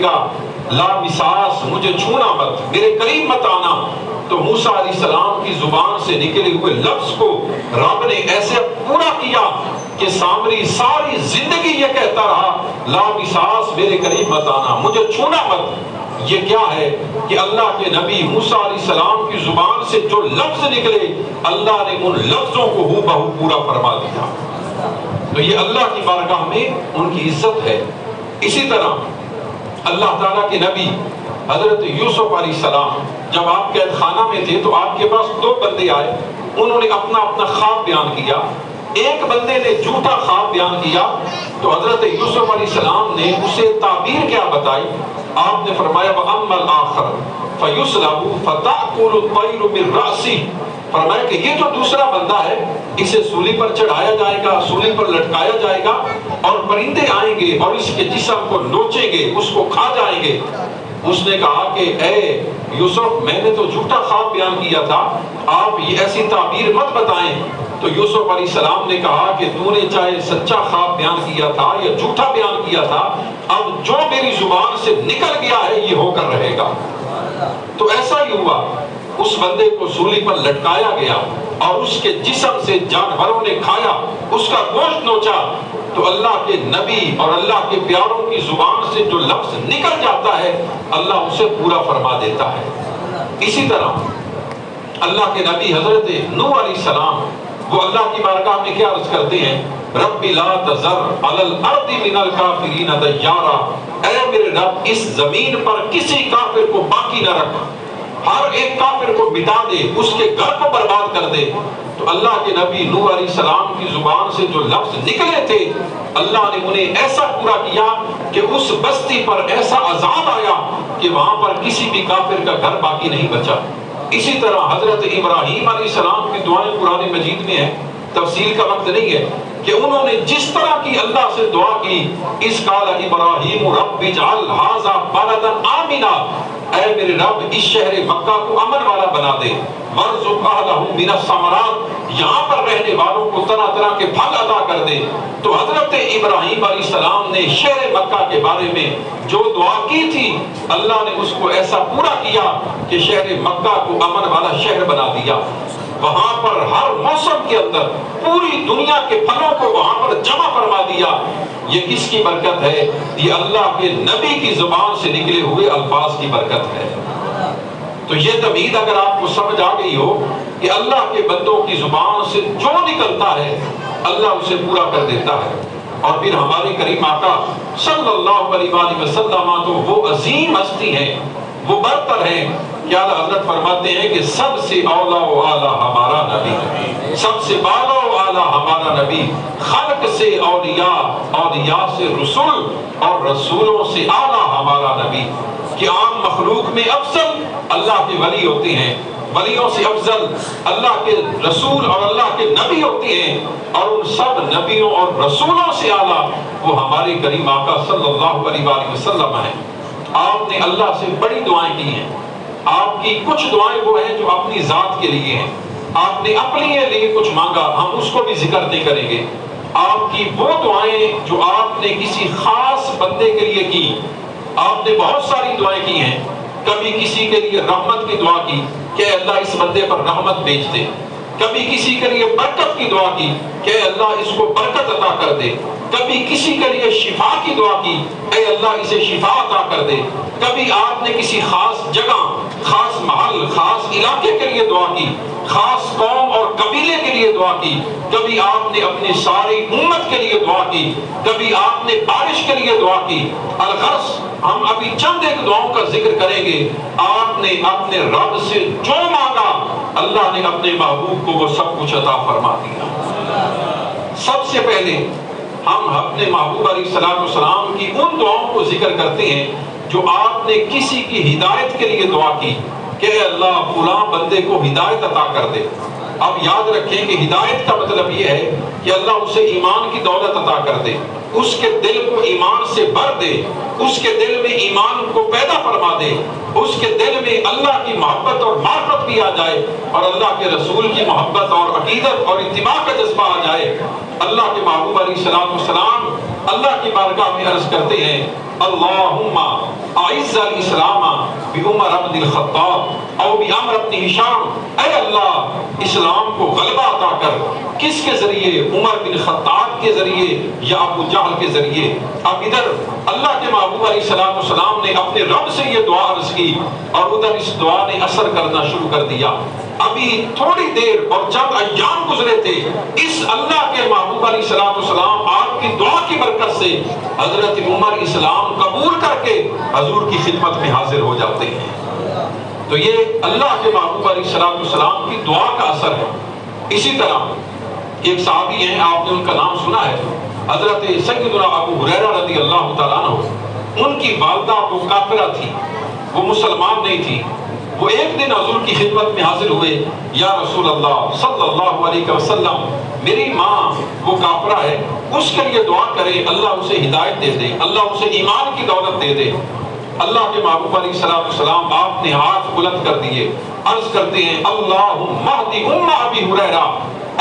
گا لا مساس، مجھے چھونا مت، میرے قریب مت آنا، تو موسیٰ علیہ السلام کی زبان سے نکلے ہوئے لفظ کو رب نے ایسے پورا کیا کہ سامری ساری زندگی یہ کہتا رہا لا مساس، میرے قریب مت آنا، مجھے چھونا مت۔ یہ کیا ہے کہ اللہ کے نبی موسیٰ علیہ السلام کی زبان سے جو لفظ نکلے اللہ نے ان لفظوں کو ہو بہو پورا فرما دیا۔ تو یہ اللہ کی بارگاہ میں ان کی عزت ہے۔ اسی طرح اللہ تعالیٰ کے نبی حضرت یوسف علیہ السلام جب آپ قید خانہ میں تھے تو آپ کے پاس دو بندے آئے، انہوں نے اپنا اپنا خواب بیان کیا۔ ایک بندے نے جھوٹا خواب بیان کیا تو حضرت یوسف علیہ السلام نے اسے تعبیر کیا بتائی۔ آپ نے فرمایا وَأَمَّا الْآخَرُ فَيُصْلَبُ فَتَأْكُلُ الطَّيْرُ مِنْ رَأْسِهِ، فرمایا کہ یہ جو دوسرا بندہ ہے اسے سولی پر چڑھایا جائے گا، سولی پر لٹکایا جائے گا اور پرندے آئیں گے اور اس کے جسم کو نوچیں گے، اس کو کھا جائیں گے۔ اس نے کہا کہ اے یوسف، میں نے تو جھوٹا خواب بیان کیا تھا، آپ یہ ایسی تعبیر مت بتائیں۔ تو یوسف علیہ السلام نے کہا کہ تو نے چاہے سچا خواب بیان کیا تھا یا جھوٹا بیان کیا تھا، اب جو میری زبان سے نکل گیا ہے یہ ہو کر رہے گا۔ تو ایسا ہی ہوا، اس بندے کو سولی پر لٹکایا گیا اور اس کے جسم سے جانوروں نے کھایا، اس کا گوشت نوچا۔ تو اللہ کے نبی اور اللہ کے پیاروں کی زبان سے جو لفظ نکل جاتا ہے اللہ اسے پورا فرما دیتا ہے۔ اسی طرح اللہ کے نبی حضرت نوح علیہ السلام وہ اللہ کی بارگاہ میں کیا عرض کرتے ہیں رب لا تذر علی الارض من الکافرین دیارا، اے میرے رب اس زمین پر کسی کافر کو باقی نہ رکھ، ہر ایک کافر کو مٹا دے، اس کے گھر کو برباد کر دے۔ تو اللہ کے نبی نوح علیہ السلام کی زبان سے جو لفظ نکلے تھے اللہ نے انہیں ایسا پورا کیا کہ اس بستی پر ایسا عذاب آیا کہ وہاں پر کسی بھی کافر کا گھر باقی نہیں بچا۔ اسی طرح حضرت ابراہیم علیہ السلام کی دعائیں قرآن مجید میں ہیں، تفصیل کا وقت نہیں ہے کہ انہوں نے جس طرح کی اللہ سے دعا کی، اس قال ابراہیم رب اجعل ھذا بلدا آمنا، اے میرے رب اس شہر مکہ کو امن والا بنا دے، وارزق اہلہ من الثمرات، یہاں پر رہنے والوں کو طرح طرح کے پھل عطا کر دے۔ تو حضرت ابراہیم علیہ السلام نے شہر مکہ کے بارے میں جو دعا کی تھی اللہ نے اس کو ایسا پورا کیا کہ شہر مکہ کو امن والا شہر بنا دیا۔ وہاں پر ہر موسم کے اندر پوری دنیا کے پھلوں کو وہاں پر جمع فرما دیا۔ یہ کس کی برکت ہے؟ یہ اللہ کے نبی کی زبان سے نکلے ہوئے الفاظ کی برکت ہے۔ تو یہ تمہید اگر آپ کو سمجھ آ گئی ہو کہ اللہ کے بندوں کی زبان سے جو نکلتا ہے اللہ اسے پورا کر دیتا ہے۔ اور پھر ہمارے کریم آقا صلی اللہ علیہ وآلہ وسلم تو وہ عظیم ہستی ہیں، وہ برتر ہیں کہ اعلیٰ حضرت فرماتے ہیں کہ سب سے اولا و اعلیٰ ہمارا نبی، سب سے بالا و اعلیٰ ہمارا نبی، خلق سے اولیاء، اولیاء سے رسول اور رسولوں سے اعلیٰ ہمارا نبی۔ کہ عام مخلوق میں افضل اللہ کے ولی ہوتے ہیں، ولیوں سے افضل اللہ کے رسول اور اللہ کے نبی ہوتے ہیں، اور ان سب نبیوں اور رسولوں سے اعلیٰ وہ ہمارے کریم آقا صلی اللہ علیہ وآلہ وسلم ہیں۔ آپ نے اللہ سے بڑی دعائیں کی ہیں، آپ کی کچھ دعائیں وہ ہیں جو اپنی ذات کے لیے ہیں، آپ نے اپنے لیے کچھ مانگا، ہم اس کو بھی ذکر نہیں کریں گے۔ آپ کی وہ دعائیں جو آپ نے کسی خاص بندے کے لیے کی، آپ نے بہت ساری دعائیں کی ہیں۔ کبھی کسی کے لیے رحمت کی دعا کی کہ اللہ اس بندے پر رحمت بھیج دے، کبھی کسی کے لیے برکت کی دعا کی کہ اللہ اس کو برکت عطا کر دے، کبھی کسی کے لیے شفا کی دعا کی اے اللہ اسے شفا عطا کر دے، کبھی آپ نے کسی خاص جگہ، خاص محل، خاص علاقے کے لیے دعا کی، خاص قوم اور قبیلے کے لیے دعا کی، کبھی آپ نے اپنی ساری امت کے لیے دعا کی، کبھی آپ نے بارش کے لیے دعا کی۔ الغرض ہم ابھی چند ایک دعاؤں کا ذکر کریں گے۔ آپ نے اپنے رب سے جو مانگا اللہ نے اپنے محبوب کو وہ سب کچھ عطا فرما دیا۔ سب سے پہلے ہم اپنے محبوب علیہ السلام کی ان دعاؤں کو ذکر کرتے ہیں جو آپ نے کسی کی ہدایت کے لیے دعا کی کہ اے اللہ فلاں بندے کو ہدایت عطا کر دے۔ اب یاد رکھیں کہ ہدایت کا مطلب یہ ہے کہ اللہ اسے ایمان کی دولت عطا کر دے، اس کے دل کو ایمان سے بھر دے، اس کے دل میں ایمان کو پیدا فرما دے، اس کے دل میں اللہ کی محبت اور معرفت بھی آ جائے اور اللہ کے رسول کی محبت اور عقیدت اور اتباع کا جذبہ آ جائے۔ اللہ کے محبوب علیہ السلام اللہ کی بارگاہ میں عرض کرتے ہیں اللہم اعز الاسلام بعمر بن الخطاب او بعمر بن ہشام، اے اللہ اسلام کو غلبہ عطا کر، کس کے ذریعے؟ عمر بن خطاب کے ذریعے یا ابو جہل کے ذریعے؟ اب ادھر اللہ کے محبوب علیہ الصلوۃ والسلام نے اپنے رب سے یہ دعا عرض کی اور ادھر اس دعا نے اثر کرنا شروع کر دیا۔ ابھی تھوڑی دیر اور چند ایام گزرے تھے، اس اللہ کے محبوب علیہ الصلوۃ والسلام آپ کی دعا کی برکت سے حضرت عمر اسلام قبول کر کے حضور کی خدمت میں حاضر ہو جاتے ہیں۔ تو یہ اللہ کے محبوب علیہ الصلوۃ والسلام کی دعا کا اثر ہے۔ اسی طرح ایک صحابی ہیں، آپ نے ان کا نام سنا ہے، حضرت سیدنا ابو ہریرہ رضی اللہ تعالیٰ عنہ۔ ان کی والدہ وہ کافرہ تھی، وہ مسلمان نہیں تھی۔ وہ ایک دن حضور کی خدمت میں حاضر ہوئے، یا رسول اللہ صلی اللہ علیہ وسلم، میری ماں وہ کافرہ ہے، اس کے لیے دعا کرے، اللہ اسے ہدایت دے دے، اللہ اسے ایمان کی دولت دے دے۔ اللہ کے محبوب علیہ الصلوۃ والسلام آپ نے ہاتھ بلند کر دیے، عرض کرتے ہیں اللہم اہد ام ابی ہریرہ،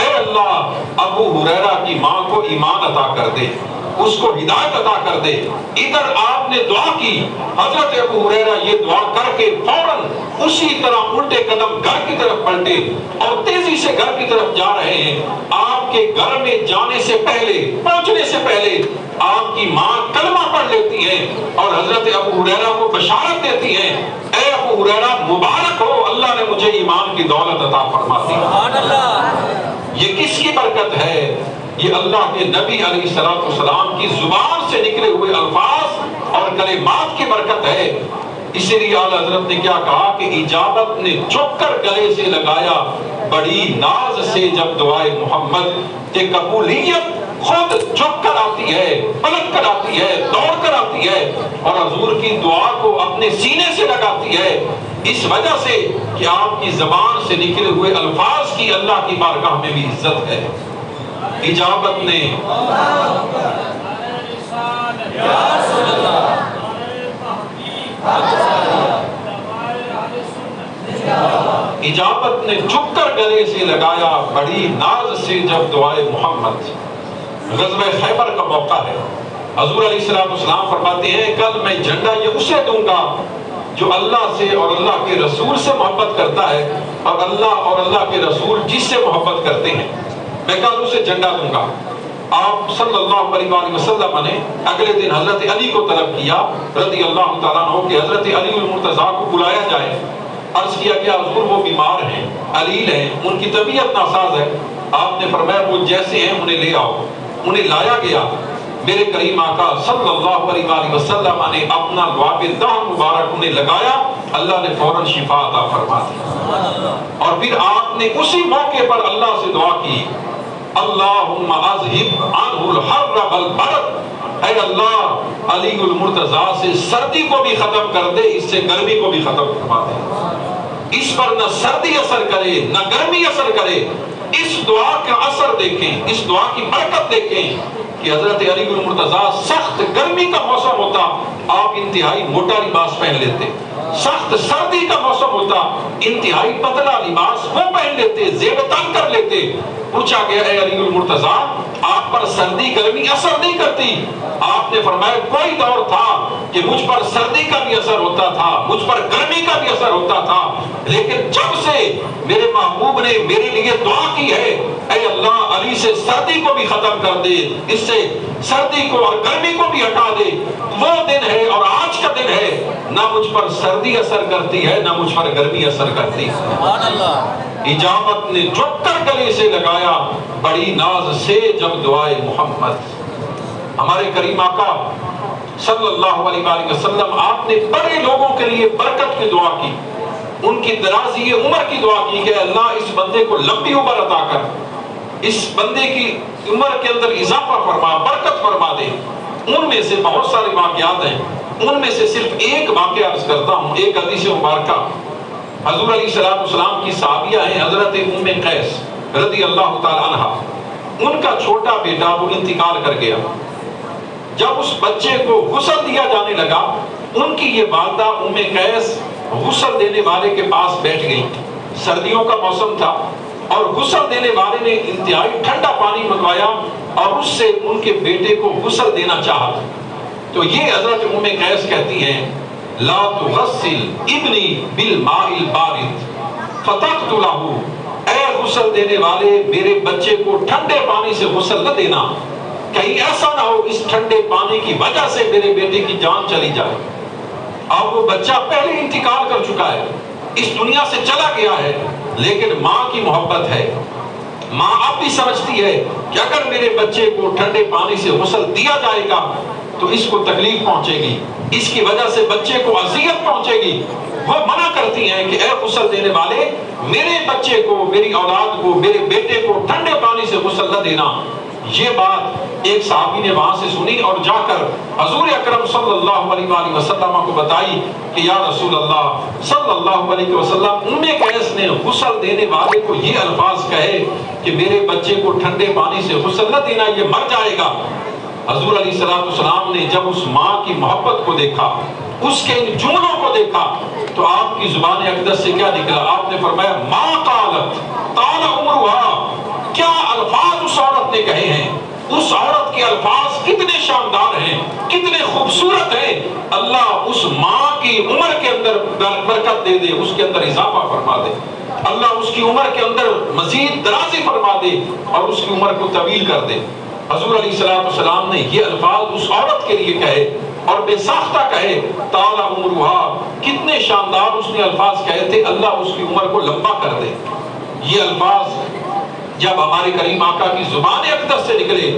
اے اللہ ابو ہریرہ کی ماں کو ایمان عطا کر دے، اس کو ہدایت عطا کر دے۔ ادھر آپ نے دعا کی، حضرت ابو ہریرہ یہ دعا کر کے فوراً اسی طرح الٹے قدم گھر کی طرف پلٹے اور تیزی سے گھر کی طرف جا رہے ہیں۔ آپ کے گھر میں جانے سے پہلے، پہنچنے سے پہلے آپ کی ماں کلمہ پڑھ لیتی ہے اور حضرت ابو ہریرہ کو بشارت دیتی ہے، اے ابو ہریرہ مبارک ہو، اللہ نے مجھے ایمان کی دولت عطا فرما دی۔ سبحان اللہ۔ یہ کس کی برکت ہے؟ یہ اللہ کے نبی علیہ الصلوۃ والسلام کی زبان سے نکلے ہوئے الفاظ اور کلمات کی برکت ہے۔ اسی لیے اعلیٰ حضرت نے کیا کہا کہ اجابت نے جھک کر گلے سے لگایا بڑی ناز سے جب دعائے محمد، کہ قبولیت خود جھک کر آتی ہے، پلٹ کر آتی ہے، دوڑ کر آتی ہے اور حضور کی دعا کو اپنے سینے سے لگاتی ہے، اس وجہ سے کہ آپ کی زبان سے نکلے ہوئے الفاظ کی اللہ کی بارگاہ میں بھی عزت ہے۔ اجابت نے اجابت نے جھک کر گلے سے لگایا بڑی ناز سے جب دعائے محمد۔ غزوہ خیبر کا موقع ہے، حضور علیہ الصلوۃ والسلام فرماتے ہیں کل میں جھنڈا یہ اسے دوں گا جو اللہ سے اور اللہ کے رسول سے محبت کرتا ہے، اور اللہ اور اللہ کے رسول جس سے محبت کرتے ہیں، میں کل اسے جھنڈا دوں گا۔ آپ صلی اللہ علیہ وآلہ وسلم نے اگلے دن حضرت علی کو طلب کیا رضی اللہ تعالیٰ عنہ کہ حضرت علی المرتضیٰ کو بلایا جائے۔ عرض کیا کہ حضور وہ بیمار ہیں، علیل ہیں، ان کی طبیعت ناساز ہے۔ آپ نے فرمایا وہ جیسے ہیں انہیں لے آؤ۔ انہیں لایا گیا۔ میرے کریم آقا صلی اللہ علیہ وآلہ وسلم نے اپنا لعاب دہن مبارک انہیں لگایا، اللہ نے فوراً شفا عطا فرما دی۔ اور پھر آپ نے اسی موقع پر اللہ سے دعا کی، اللہم اذہب عنہ الحر والبرد، اے اللہ علی المرتضیٰ سے سردی کو بھی ختم کر دے، اس سے گرمی کو بھی ختم فرما دے۔ اس پر نہ سردی اثر کرے نہ گرمی اثر کرے۔ اس دعا کا اثر دیکھیں، اس دعا کی برکت دیکھیں کہ حضرت علی المرتضیٰ سخت گرمی کا موسم ہوتا آپ انتہائی موٹا لباس پہن لیتے، سخت سردی کا موسم ہوتا انتہائی پتلا لباس وہ پہن لیتے، زیب تن کر لیتے۔ پوچھا گیا اے علی المرتضیٰ آپ پر سردی گرمی اثر نہیں کرتی؟ آپ نے فرمایا کوئی دور تھا کہ مجھ پر سردی کا بھی اثر ہوتا تھا، مجھ پر گرمی کا بھی اثر ہوتا تھا، لیکن جب سے میرے محبوب نے میرے لیے دعا کی ہے اے اللہ علی سے سردی کو بھی ختم کر دے، اس سے سردی کو اور گرمی کو بھی ہٹا دے، وہ دن ہے اور آج کا دن ہے، نہ مجھ پر سردی اثر کرتی ہے نہ مجھ پر گرمی اثر کرتی ہے۔ سبحان اللہ۔ اجابت نے جھک کر گلے سے لگایا بڑی ناز سے جب دعائے محمد۔ ہمارے کریم آقا صلی اللہ علیہ وآلہ وسلم آپ نے بڑے لوگوں کے لیے برکت کی دعا کی، ان کی درازی عمر کی دعا کی کہ اللہ اس بندے کو لمبی عمر عطا کر، اس بندے کی عمر کے اندر اضافہ فرما، برکت فرما دے۔ ان میں سے بہت سارے واقعات ہیں، ان میں سے صرف ایک واقعہ عرض کرتا ہوں، ایک حدیث مبارکہ۔ حضور علیہ الصلوۃ والسلام کی صحابیہ ہیں حضرت ام قیس رضی اللہ تعالی عنہا۔ ان کا چھوٹا بیٹا وہ انتقال کر گیا۔ جب اس بچے کو غسل دیا جانے لگا، ان کی یہ والدہ ام قیس غسل دینے والے کے پاس بیٹھ گئی۔ سردیوں کا موسم تھا اور غسل دینے والے نے انتہائی ٹھنڈا پانی منگوایا اور اس سے ان کے بیٹے کو غسل دینا چاہا۔ تو یہ حضرت ام قیس کہتی ہیں لا تغسل ابنی بالماء البارد فتقت له، اے غسل دینے والے میرے بچے کو ٹھنڈے پانی سے غسل نہ دینا، کہیں ایسا نہ ہو اس ٹھنڈے پانی کی وجہ سے میرے بیٹے کی جان چلی جائے۔ اب وہ بچہ پہلے انتقال کر چکا ہے، اس دنیا سے چلا گیا ہے، لیکن ماں کی محبت ہے۔ ماں اب بھی سمجھتی ہے کہ اگر میرے بچے کو ٹھنڈے پانی سے غسل دیا جائے گا تو اس کو تکلیف پہنچے گی، اس کی وجہ سے بچے کو اذیت پہنچے گی۔ وہ منع کرتی ہیں کہ اے غسل دینے والے میرے بچے کو، میری اولاد کو، میرے بیٹے کو ٹھنڈے پانی سے غسل نہ دینا۔ یہ بات ایک صحابی نے وہاں سے سنی اور جا کر حضور اکرم صلی اللہ علیہ وآلہ وسلم کو بتائی کہ یا رسول اللہ صلی اللہ علیہ وسلم، ام قیس نے غسل دینے والے کو یہ الفاظ کہے کہ میرے بچے کو ٹھنڈے پانی سے غسل نہ دینا، یہ مر جائے گا۔ حضور علیہ السلام نے جب اس ماں کی محبت کو دیکھا، اس کے ان جملوں کو دیکھا، تو آپ کی زبان اقدس سے کیا نکلا؟ آپ نے فرمایا ما قالت طال عمرها، کیا الفاظ اس عورت نے کہے ہیں، اس عورت کے الفاظ کتنے شاندار ہیں، کتنے خوبصورت ہیں۔ اللہ اس ماں کی عمر کے اندر برکت دے دے، اس کے اندر اضافہ فرما دے، اللہ اس کی عمر کے اندر مزید درازی فرما دے اور اس کی عمر کو طویل کر دے۔ حضور علیہ السلام نے یہ الفاظ اس عورت کے لیے کہے اور بے ساختہ کہے طال عمرها، کتنے شاندار اس نے الفاظ کہے تھے، اللہ اس کی عمر کو لمبا کر دے۔ یہ الفاظ جب ہمارے کریم آقا کی زبان اقدس سے نکلے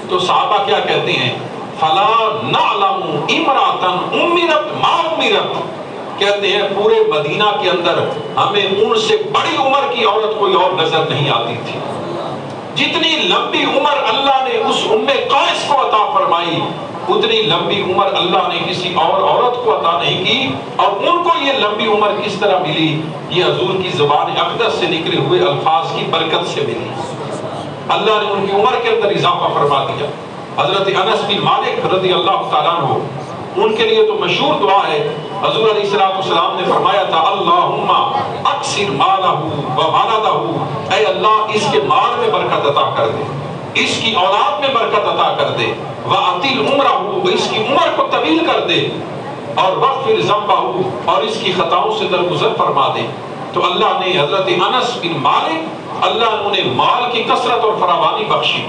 تو صحابہ کیا کہتے ہیں؟ فلا نعلم امرأة امرت ما امرت، کہتے ہیں پورے مدینہ کے اندر ہمیں ان سے بڑی عمر کی عورت کوئی اور نظر نہیں آتی تھی۔ جتنی لمبی عمر اللہ نے اس ام قیس کو عطا فرمائی، اتنی لمبی عمر اللہ نے کسی اور عورت کو عطا نہیں کی۔ اور ان کو یہ لمبی عمر کس طرح ملی؟ یہ حضور کی زبان اقدس سے نکلے ہوئے الفاظ کی برکت سے ملی۔ اللہ نے ان کی عمر کے اندر اضافہ فرما دیا۔ حضرت انس بن مالک رضی اللہ تعالیٰ عنہ، ان کے لیے تو مشہور دعا ہے، حضور علیہ السلام نے فرمایا تھا اللہم اکثر مالہ و ولدہ، اے اللہ اس کے مال میں برکت عطا کر دے، اس کی اولاد میں برکت عطا کر دے، وَأَطِلْ عُمْرَهُ، اس کی عمر کو طویل کر دے، اور وَغْفِرْ ذَنْبَهُ، اور اس کی خطاؤں سے درگزر فرما دے۔ تو اللہ نے حضرت انس بن مالک، اللہ نے انہیں مال کی کثرت اور فراوانی بخشی،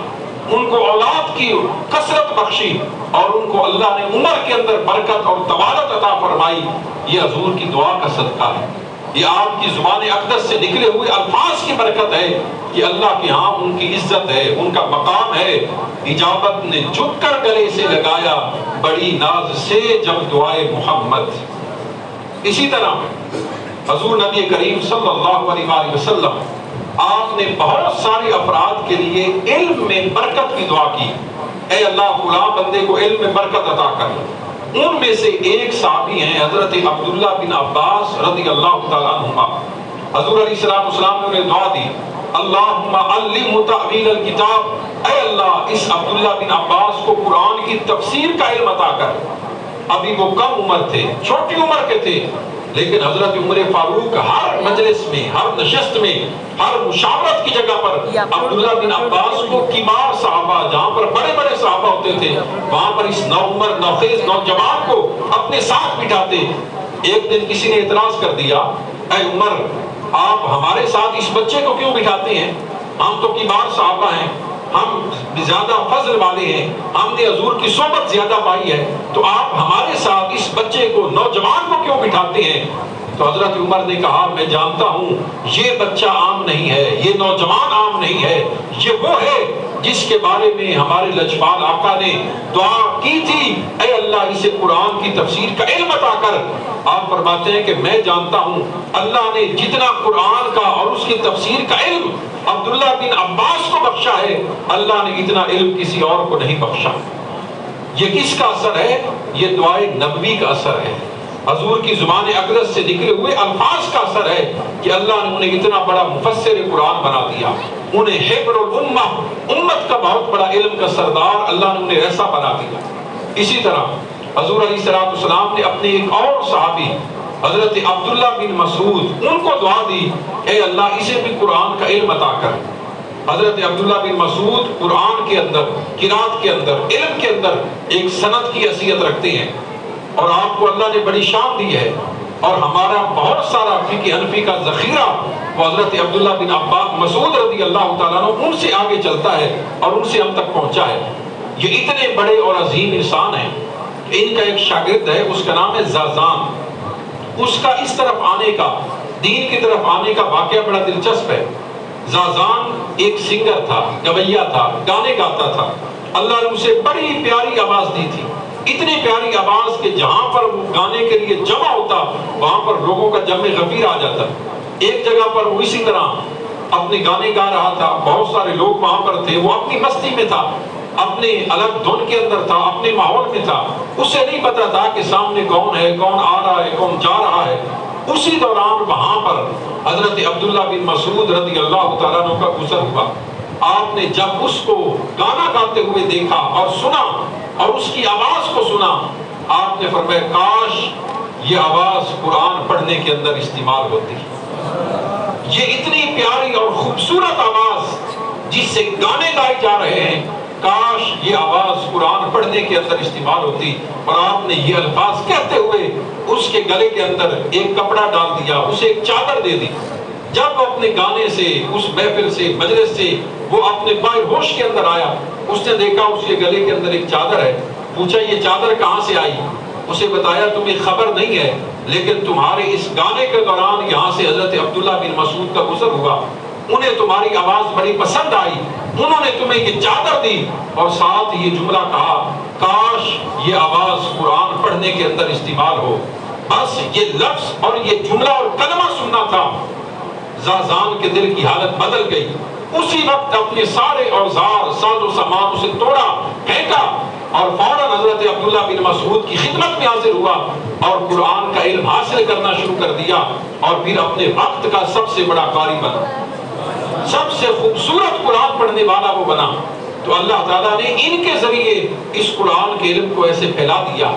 ان کو اولاد کی کثرت بخشی، اور ان کو اللہ نے عمر کے اندر برکت اور طوالت عطا فرمائی۔ یہ حضور کی دعا کا صدقہ ہے، یہ آپ کی زبان اقدس سے نکلے ہوئے الفاظ کی برکت ہے کہ اللہ کے ہاں ان کی عزت ہے، ان کا مقام ہے۔ اجابت نے جھک کر گلے سے لگایا بڑی ناز سے جب دعائے محمد۔ اسی طرح حضور نبی کریم صلی اللہ علیہ وآلہ وسلم، آپ نے بہت سارے افراد کے لیے علم میں برکت کی دعا کی، اے اللہ فلاں بندے کو علم میں برکت عطا کر۔ ان میں سے ایک صحابی ہیں حضرت عبداللہ بن عباس رضی اللہ تعالیٰ عنہما۔ حضور علیہ السلام نے انہیں دعا دی اللہم علمہ تأویل الکتاب، اے اللہ اس عبداللہ بن عباس کو قرآن کی تفسیر کا علم عطا کر۔ ابھی وہ کم عمر تھے، چھوٹی عمر کے تھے، لیکن حضرت عمر فاروق ہر مجلس میں، ہر نشست میں، ہر مشاورت کی جگہ پر عبداللہ بن عباس کو کبار صحابہ، جہاں پر بڑے بڑے صحابہ ہوتے تھے، وہاں پر اس نوعمر نوخیز نوجوان کو اپنے ساتھ بٹھاتے۔ ایک دن کسی نے اعتراض کر دیا، اے عمر آپ ہمارے ساتھ اس بچے کو کیوں بٹھاتے ہیں؟ ہم تو کبار صحابہ ہیں، ہم زیادہ فضل والے ہیں، ہم نے حضور کی صحبت زیادہ پائی ہے، تو آپ ہمارے ساتھ اس بچے کو، نوجوان کو کیوں بٹھاتے ہیں؟ تو حضرت عمر نے کہا میں جانتا ہوں یہ بچہ عام نہیں ہے، یہ نوجوان عام نہیں ہے، یہ وہ ہے جس کے بارے میں ہمارے لجپال آقا نے دعا کی تھی، اے اللہ اسے قرآن کی تفسیر کا علم عطا کر۔ آپ فرماتے ہیں کہ میں جانتا ہوں اللہ نے جتنا قرآن کا اور اس کی تفسیر کا علم عبداللہ بن عباس کو بخشا ہے، اللہ نے اتنا علم کسی اور کو نہیں بخشا۔ یہ کس کا اثر ہے؟ یہ دعائے نبوی کا اثر ہے، حضور کی زبان اقدس سے نکلے ہوئے الفاظ کا اثر ہے کہ اللہ نے انہیں اتنا بڑا مفسر قرآن بنا دیا، انہیں حبر الامہ، امت کا بہت بڑا علم کا سردار اللہ نے انہیں ایسا بنا دیا۔ اسی طرح حضور علیہ السلام نے اپنے ایک اور صحابی حضرت عبداللہ بن مسعود، ان کو دعا دی اے اللہ اسے بھی قرآن کا علم عطا کر۔ حضرت عبداللہ بن مسعود قرآن کے اندر، قرات کے اندر، علم کے اندر ایک سند کی حیثیت رکھتے ہیں۔ اور آپ کو اللہ نے بڑی شان دی ہے، اور ہمارا بہت سارا فقہ حنفی کا ذخیرہ وہ حضرت عبداللہ بن عباس مسعود رضی اللہ تعالیٰ عنہ ان سے آگے چلتا ہے اور ان سے ہم تک پہنچا ہے۔ یہ اتنے بڑے اور عظیم انسان ہیں کہ ان کا ایک شاگرد ہے، اس کا نام ہے زازان۔ اس کا اس طرف آنے کا، دین کی طرف آنے کا واقعہ بڑا دلچسپ ہے۔ زازان ایک سنگر تھا، گویا تھا، گانے گاتا تھا۔ اللہ نے اسے بڑی پیاری آواز دی تھی، اتنی پیاری آواز کہ جہاں پر وہ گانے کے لیے جمع ہوتا وہاں پر لوگوں کا جمع غفیر آ جاتا۔ ایک جگہ پر وہ اسی طرح اپنے گانے گا رہا تھا، بہت سارے لوگ وہاں پر تھے، وہ اپنی مستی میں تھا، اپنے الگ دھن کے اندر تھا، اپنے ماحول میں تھا، اسے نہیں پتا تھا کہ سامنے کون ہے، کون آ رہا ہے، کون جا رہا ہے۔ اسی دوران وہاں پر حضرت عبداللہ بن مسعود رضی اللہ تعالیٰ عنہ کا گزر ہوا۔ آپ نے جب اس کو گانا گاتے ہوئے دیکھا اور سنا اور اس کی آواز کو سنا، آپ نے فرمایا کاش یہ آواز قرآن پڑھنے کے اندر استعمال ہوتی۔ یہ اتنی پیاری اور خوبصورت آواز جس سے گانے گائے جا رہے ہیں، کاش یہ آواز قرآن پڑھنے کے اندر استعمال ہوتی۔ اور آپ نے یہ الفاظ کہتے ہوئے اس کے گلے کے اندر ایک کپڑا ڈال دیا، اسے ایک چادر دے دی۔ جب وہ اپنے گانے سے، اس محفل سے، مجلس سے وہ اپنے باہر ہوش کے اندر آیا، اس نے دیکھا اس کے گلے کے اندر ایک چادر ہے۔ پوچھا یہ چادر کہاں سے آئی؟ اسے بتایا تمہیں خبر نہیں ہے، لیکن تمہارے اس گانے کے دوران یہاں سے حضرت عبداللہ بن مسعود کا گزر ہوا، انہیں تمہاری آواز بڑی پسند آئی، انہوں نے تمہیں یہ چادر دی اور ساتھ یہ جملہ کہا کاش یہ آواز قرآن پڑھنے کے اندر استعمال ہو۔ بس یہ لفظ اور یہ جملہ اور کلمہ سننا تھا، زازان کے دل کی حالت بدل گئی۔ اسی وقت اپنے سارے اوزار، ساز و سامان اسے توڑا، پھینکا اور فوراً حضرت عبداللہ بن مسعود کی خدمت میں حاضر ہوا اور قرآن کا علم حاصل کرنا شروع کر دیا، اور پھر اپنے وقت کا سب سے بڑا قاری بنا، سب سے خوبصورت قرآن پڑھنے والا وہ بنا۔ تو اللہ تعالیٰ نے ان کے ذریعے اس قرآن کے علم کو ایسے پھیلا دیا۔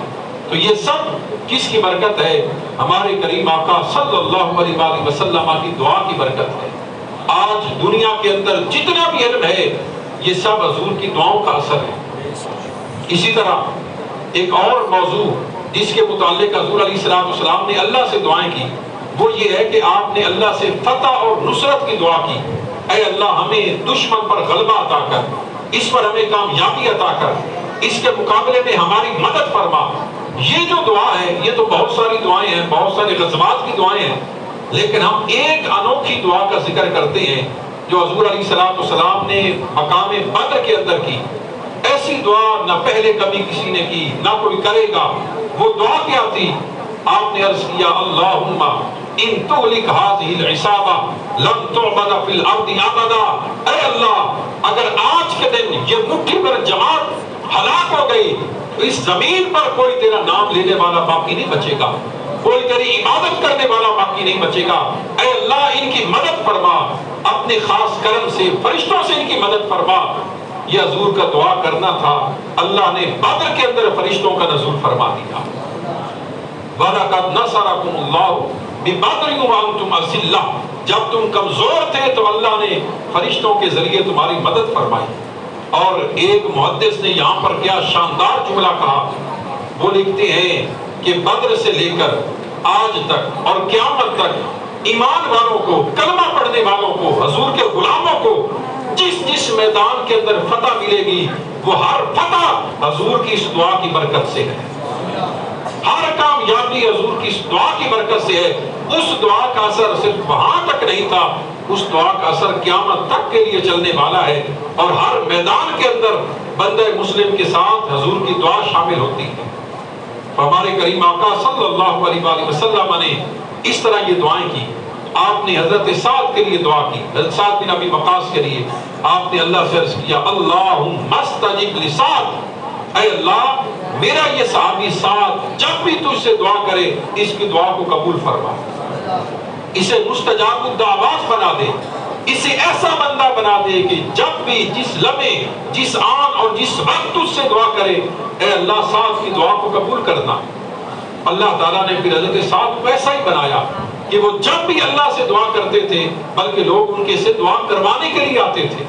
تو یہ سب کس کی برکت ہے؟ ہمارے کریم آقا صلی اللہ علیہ وآلہ وسلم کی دعا کی برکت ہے۔ آج دنیا کے اندر جتنا بھی علم ہے یہ سب حضور کی دعاؤں کا اثر ہے۔ اسی طرح ایک اور موضوع جس کے متعلق حضور علیہ السلام نے اللہ سے دعائیں کی وہ یہ ہے کہ آپ نے اللہ سے فتح اور نصرت کی دعا کی۔ اے اللہ ہمیں دشمن پر غلبہ عطا کر، اس پر ہمیں کامیابی عطا کر، اس کے مقابلے میں ہماری مدد فرما۔ یہ جو دعا ہے یہ تو بہت ساری دعائیں ہیں، بہت سارے غزوات کی دعائیں ہیں، لیکن ہم ایک انوکھی دعا کا ذکر کرتے ہیں جو حضور علیہ السلام نے مقام بدر کے اندر کی۔ ایسی دعا نہ پہلے کبھی کسی نے کی، نہ کوئی کرے گا۔ وہ دعا کیا تھی؟ آپ نے عرض کیا اللہم ان تہلک ہذہ العصابہ لن تعبد فی الارض ابدا۔ اے اللہ اگر آج کے دن یہ مٹھی بھر جماعت ہلاک ہو گئی تو اس زمین پر کوئی تیرا نام لینے والا باقی نہیں بچے گا، کوئی تیری عبادت کرنے والا باقی نہیں بچے گا۔ اے اللہ ان کی مدد فرما، اپنے خاص کرم سے فرشتوں سے ان کی مدد فرما۔ یہ حضور کا دعا کرنا تھا، اللہ نے بدر کے اندر فرشتوں کا نزول فرما دیا۔ وَلَقَدْ نَصَرَكُمُ اللَّهُ بِبَدْرٍ وَأَنْتُمْ أَذِلَّةٌ، جب تم کمزور تھے تو اللہ نے فرشتوں کے ذریعے تمہاری مدد فرمائی۔ اور ایک محدث نے یہاں پر کیا شاندار جملہ کہا، وہ لکھتے ہیں کہ بدر سے لے کر آج تک اور قیامت تک ایمان والوں کو، کلمہ پڑھنے والوں کو، حضور کے غلاموں کو جس جس میدان کے اندر فتح ملے گی وہ ہر فتح حضور کی اس دعا کی برکت سے ہے، ہر کامیابی حضور کی اس دعا کی برکت سے ہے۔ اس دعا کا اثر صرف وہاں تک نہیں تھا، اس دعا کا اثر قیامت تک کے لیے چلنے والا ہے، اور ہر میدان کے اندر بندہ مسلم کے ساتھ حضور کی دعا شامل ہوتی ہے۔ ہمارے کریم آقا صلی اللہ علیہ وآلہ وسلم نے اس طرح یہ دعائیں کی۔ آپ نے حضرت سعد کے لیے دعا کی، حضرت سعد بن ابی وقاص کے لیے آپ نے اللہ سے عرض کیا اللہم استجب لسعد، اے اللہ میرا یہ صحابی سعد جب بھی تجھ سے دعا کرے اس کی دعا کو قبول فرما، اسے مستجاب الدعوات بنا دے، اسے ایسا بندہ بنا دے کہ جب بھی جس لمحے، جس آن اور جس وقت تجھ سے دعا کرے اے اللہ سعد کی دعا کو قبول کرنا۔ اللہ تعالیٰ نے پھر حضرت سعد کو ایسا ہی بنایا کہ وہ جب بھی اللہ سے دعا کرتے تھے بلکہ لوگ ان کے سے دعا کروانے کے لیے آتے تھے،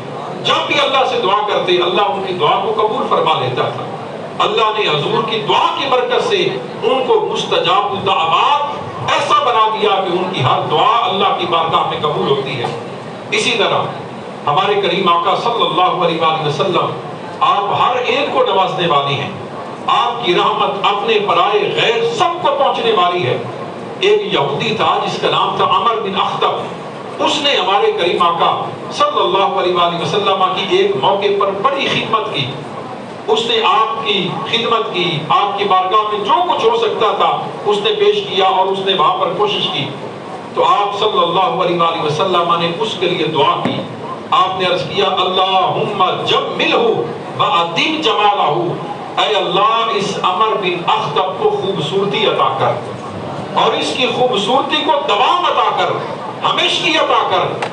جب بھی اللہ سے دعا کرتے اللہ ان کی دعا کو قبول فرما لیتا تھا۔ اللہ نے حضور کی دعا کی برکت سے ان کو مستجاب الدعوات ایسا بنا دیا کہ ان کی ہر دعا اللہ کی بارگاہ میں قبول ہوتی ہے۔ اسی طرح ہمارے کریم آقا صلی اللہ علیہ وآلہ وسلم آپ ہر ایک کو نوازنے والی ہیں، آپ کی رحمت اپنے پرائے غیر سب کو پہنچنے والی ہے۔ ایک یہودی تھا جس کا نام تھا عمر بن اخطب، اس نے ہمارے کریم آقا صلی اللہ علیہ وآلہ وسلم کی ایک موقع پر بڑی خدمت کی، اس نے آپ کی خدمت کی، آپ کی بارگاہ میں جو کچھ ہو سکتا تھا اس نے پیش کیا اور اس نے وہاں پر کوشش کی۔ تو آپ صلی اللہ علیہ وآلہ وسلم نے اس کے لیے دعا کی، آپ نے عرض کیا اللہم جملہ وعدم جمالہ، اے اللہ اس عمر بن اخطب کو خوبصورتی عطا کر اور اس کی خوبصورتی کو دوام عطا کر، ہمیشگی عطا کر۔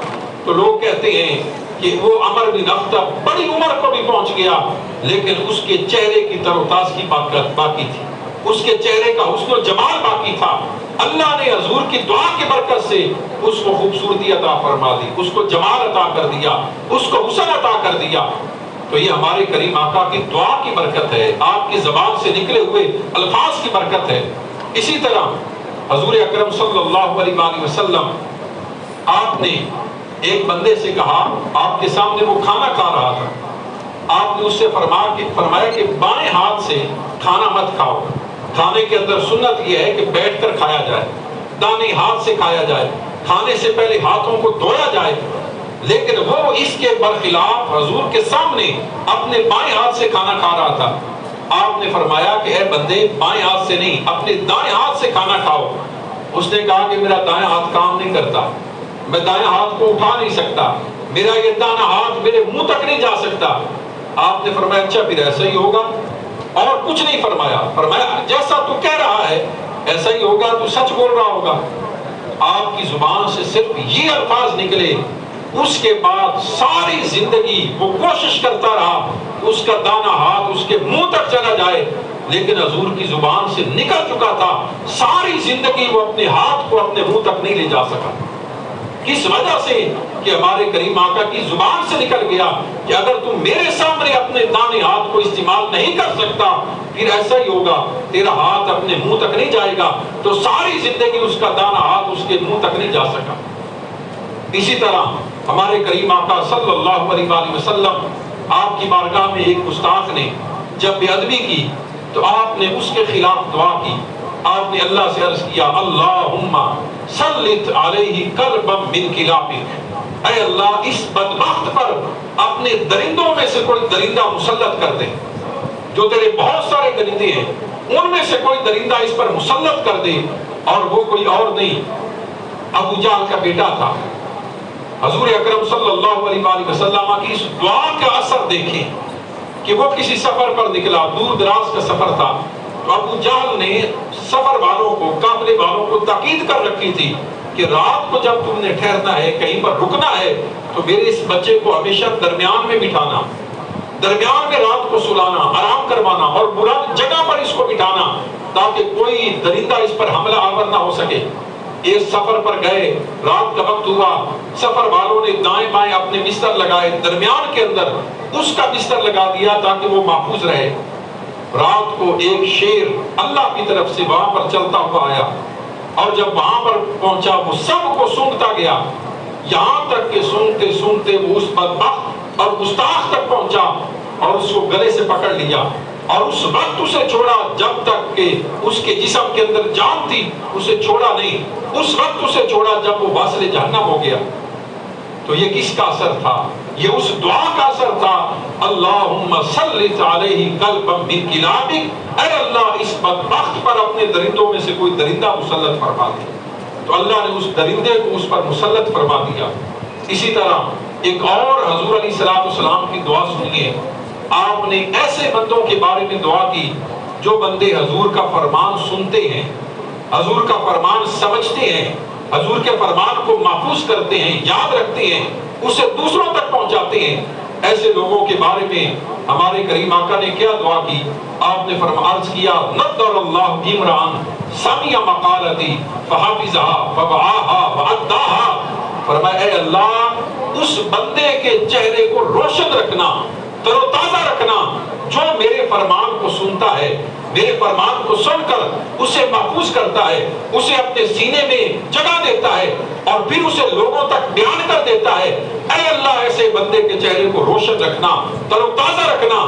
تو لوگ کہتے ہیں کہ وہ عمر بن اخطب بڑی عمر کو بھی پہنچ گیا لیکن اس کے چہرے کی تر و تازگی باقی تھی، اس کے چہرے کا حسن و جمال باقی تھا۔ اللہ نے حضور کی دعا کی برکت سے اس کو خوبصورتی عطا فرما دی، اس کو جمال عطا کر دیا، اس کو حسن عطا کر دیا۔ تو یہ ہمارے کریم آقا کی دعا کی برکت ہے، آپ کی زبان سے نکلے ہوئے الفاظ کی برکت ہے۔ اسی طرح حضور اکرم صلی اللہ علیہ وآلہ وسلم آپ نے ایک بندے سے کہا، آپ کے سامنے وہ کھانا کھا رہا تھا، آپ نے اس سے فرمایا کہ بائیں ہاتھ سے کھانا مت کھاؤ، کھانے کے اندر سنت یہ ہے کہ بیٹھ کر کھایا جائے، دائیں ہاتھ سے کھایا جائے، کھانے سے پہلے ہاتھوں کو دھویا جائے۔ لیکن وہ اس کے برخلاف حضور کے سامنے اپنے بائیں ہاتھ سے کھانا کھا رہا تھا۔ آپ نے فرمایا کہ اے بندے بائیں ہاتھ سے نہیں اپنے دائیں ہاتھ سے کھانا کھاؤ۔ اس نے کہا کہ میرا دائیں ہاتھ کام نہیں کرتا، میں دائیں ہاتھ کو اٹھا نہیں سکتا، میرا یہ دائیں ہاتھ میرے منہ تک نہیں جا سکتا۔ آپ نے فرمایا اچھا پھر ایسا ہی ہوگا، اور کچھ نہیں فرمایا، فرمایا جیسا تو کہہ رہا ہے ایسا ہی ہوگا، تو سچ بول رہا ہوگا۔ آپ کی زبان سے صرف یہ الفاظ نکلے، اس کے بعد ساری زندگی وہ کوشش کرتا رہا اس کا دانا ہاتھ اس کے منہ تک چلا جائے، لیکن حضور کی زبان سے نکل چکا تھا، ساری زندگی وہ اپنے ہاتھ کو اپنے منہ تک نہیں لے جا سکا۔ کس وجہ سے؟ کہ ہمارے کریم آقا کی زبان سے نکل گیا کہ اگر تم میرے سامنے اپنے دانے ہاتھ کو استعمال نہیں کر سکتا پھر ایسا ہی ہوگا، تیرا ہاتھ اپنے منہ تک نہیں جائے گا۔ تو ساری زندگی اس کا دانا ہاتھ اس کے منہ تک نہیں جا سکا۔ اسی طرح ہمارے کریم آقا صلی اللہ علیہ وآلہ وسلم آپ کی بارگاہ میں ایک گستاخ نے جب بے ادبی کی تو آپ نے اس کے خلاف دعا کی، آپ نے اللہ سے عرض کیا اللہم سلط علیہ کلبا من کلابک، اے اللہ اس بدبخت پر اپنے درندوں میں سے کوئی درندہ مسلط کر دے، جو تیرے بہت سارے درندے ہیں ان میں سے کوئی درندہ اس پر مسلط کر دے۔ اور وہ کوئی اور نہیں، ابو جہل کا بیٹا تھا۔ حضور اکرم صلی اللہ علیہ وآلہ وسلم کی اس دعا کا اثر دیکھیں کہ وہ کسی سفر پر نکلا، دور دراز کا سفر تھا، تو ابو جہل نے سفر والوں کو، قافلے والوں کو تاکید کر رکھی تھی کہ رات کو جب تم نے ٹھہرنا ہے، کہیں پر رکنا ہے، تو میرے اس بچے کو ہمیشہ درمیان میں بٹھانا، درمیان میں رات کو سلانا، آرام کروانا اور بلند جگہ پر اس کو بٹھانا تاکہ کوئی درندہ اس پر حملہ آور نہ ہو سکے۔ اس سفر پر گئے، رات کا وقت ہوا، سفر والوں نے دائیں بائیں اپنے بستر لگائے، درمیان کے اندر اس کا بستر لگا دیا تاکہ وہ محفوظ رہے۔ رات کو ایک شیر اللہ کی طرف سے وہاں پر چلتا ہوا آیا، اور جب وہاں پر پہنچا وہ سب کو سونگتا گیا، یہاں تک کہ سونگتے سونگتے وہ اس بدبخت اور گستاخ تک پہنچا اور اس کو گلے سے پکڑ لیا، اور اس وقت اسے چھوڑا جب تک کہ اس کے جسم کے اندر جان تھی، اسے چھوڑا نہیں، اس وقت اسے چھوڑا جب وہ واصل جہنم ہو گیا۔ تو یہ کس کا اثر تھا؟ یہ اس دعا کا اثر تھا اللہم سلط علیہ قلبا من کلابک، اے اللہ اس بدبخت پر اپنے درندوں میں سے کوئی درندہ مسلط فرما دے۔ تو اللہ نے اس درندے کو اس پر مسلط فرما دیا۔ اسی طرح ایک اور حضور علیہ السلام کی دعا سنیے، آپ نے ایسے بندوں کے بارے میں دعا کی جو بندے حضور کا فرمان سنتے ہیں، حضور کا فرمان سمجھتے ہیں، حضور کے فرمان کو محفوظ کرتے ہیں، یاد رکھتے ہیں، اسے دوسروں تک پہنچاتے ہیں۔ ایسے لوگوں کے بارے میں ہمارے کریم آقا نے کیا دعا کی؟ آپ نے عرض کیا نضر اللہ امرأن سمع مقالتی فحفظها فوعاها وأداها، فرمایا اے اللہ اس بندے کے چہرے کو روشن رکھنا، تر و تازہ رکھنا جو میرے فرمان کو سنتا ہے، میرے فرمان کو سن کر اسے محفوظ کرتا ہے، اسے اپنے سینے میں جگہ دیتا ہے اور پھر اسے لوگوں تک بیان کر دیتا ہے، اے اللہ ایسے بندے کے چہرے کو روشن رکھنا، تر و تازہ رکھنا۔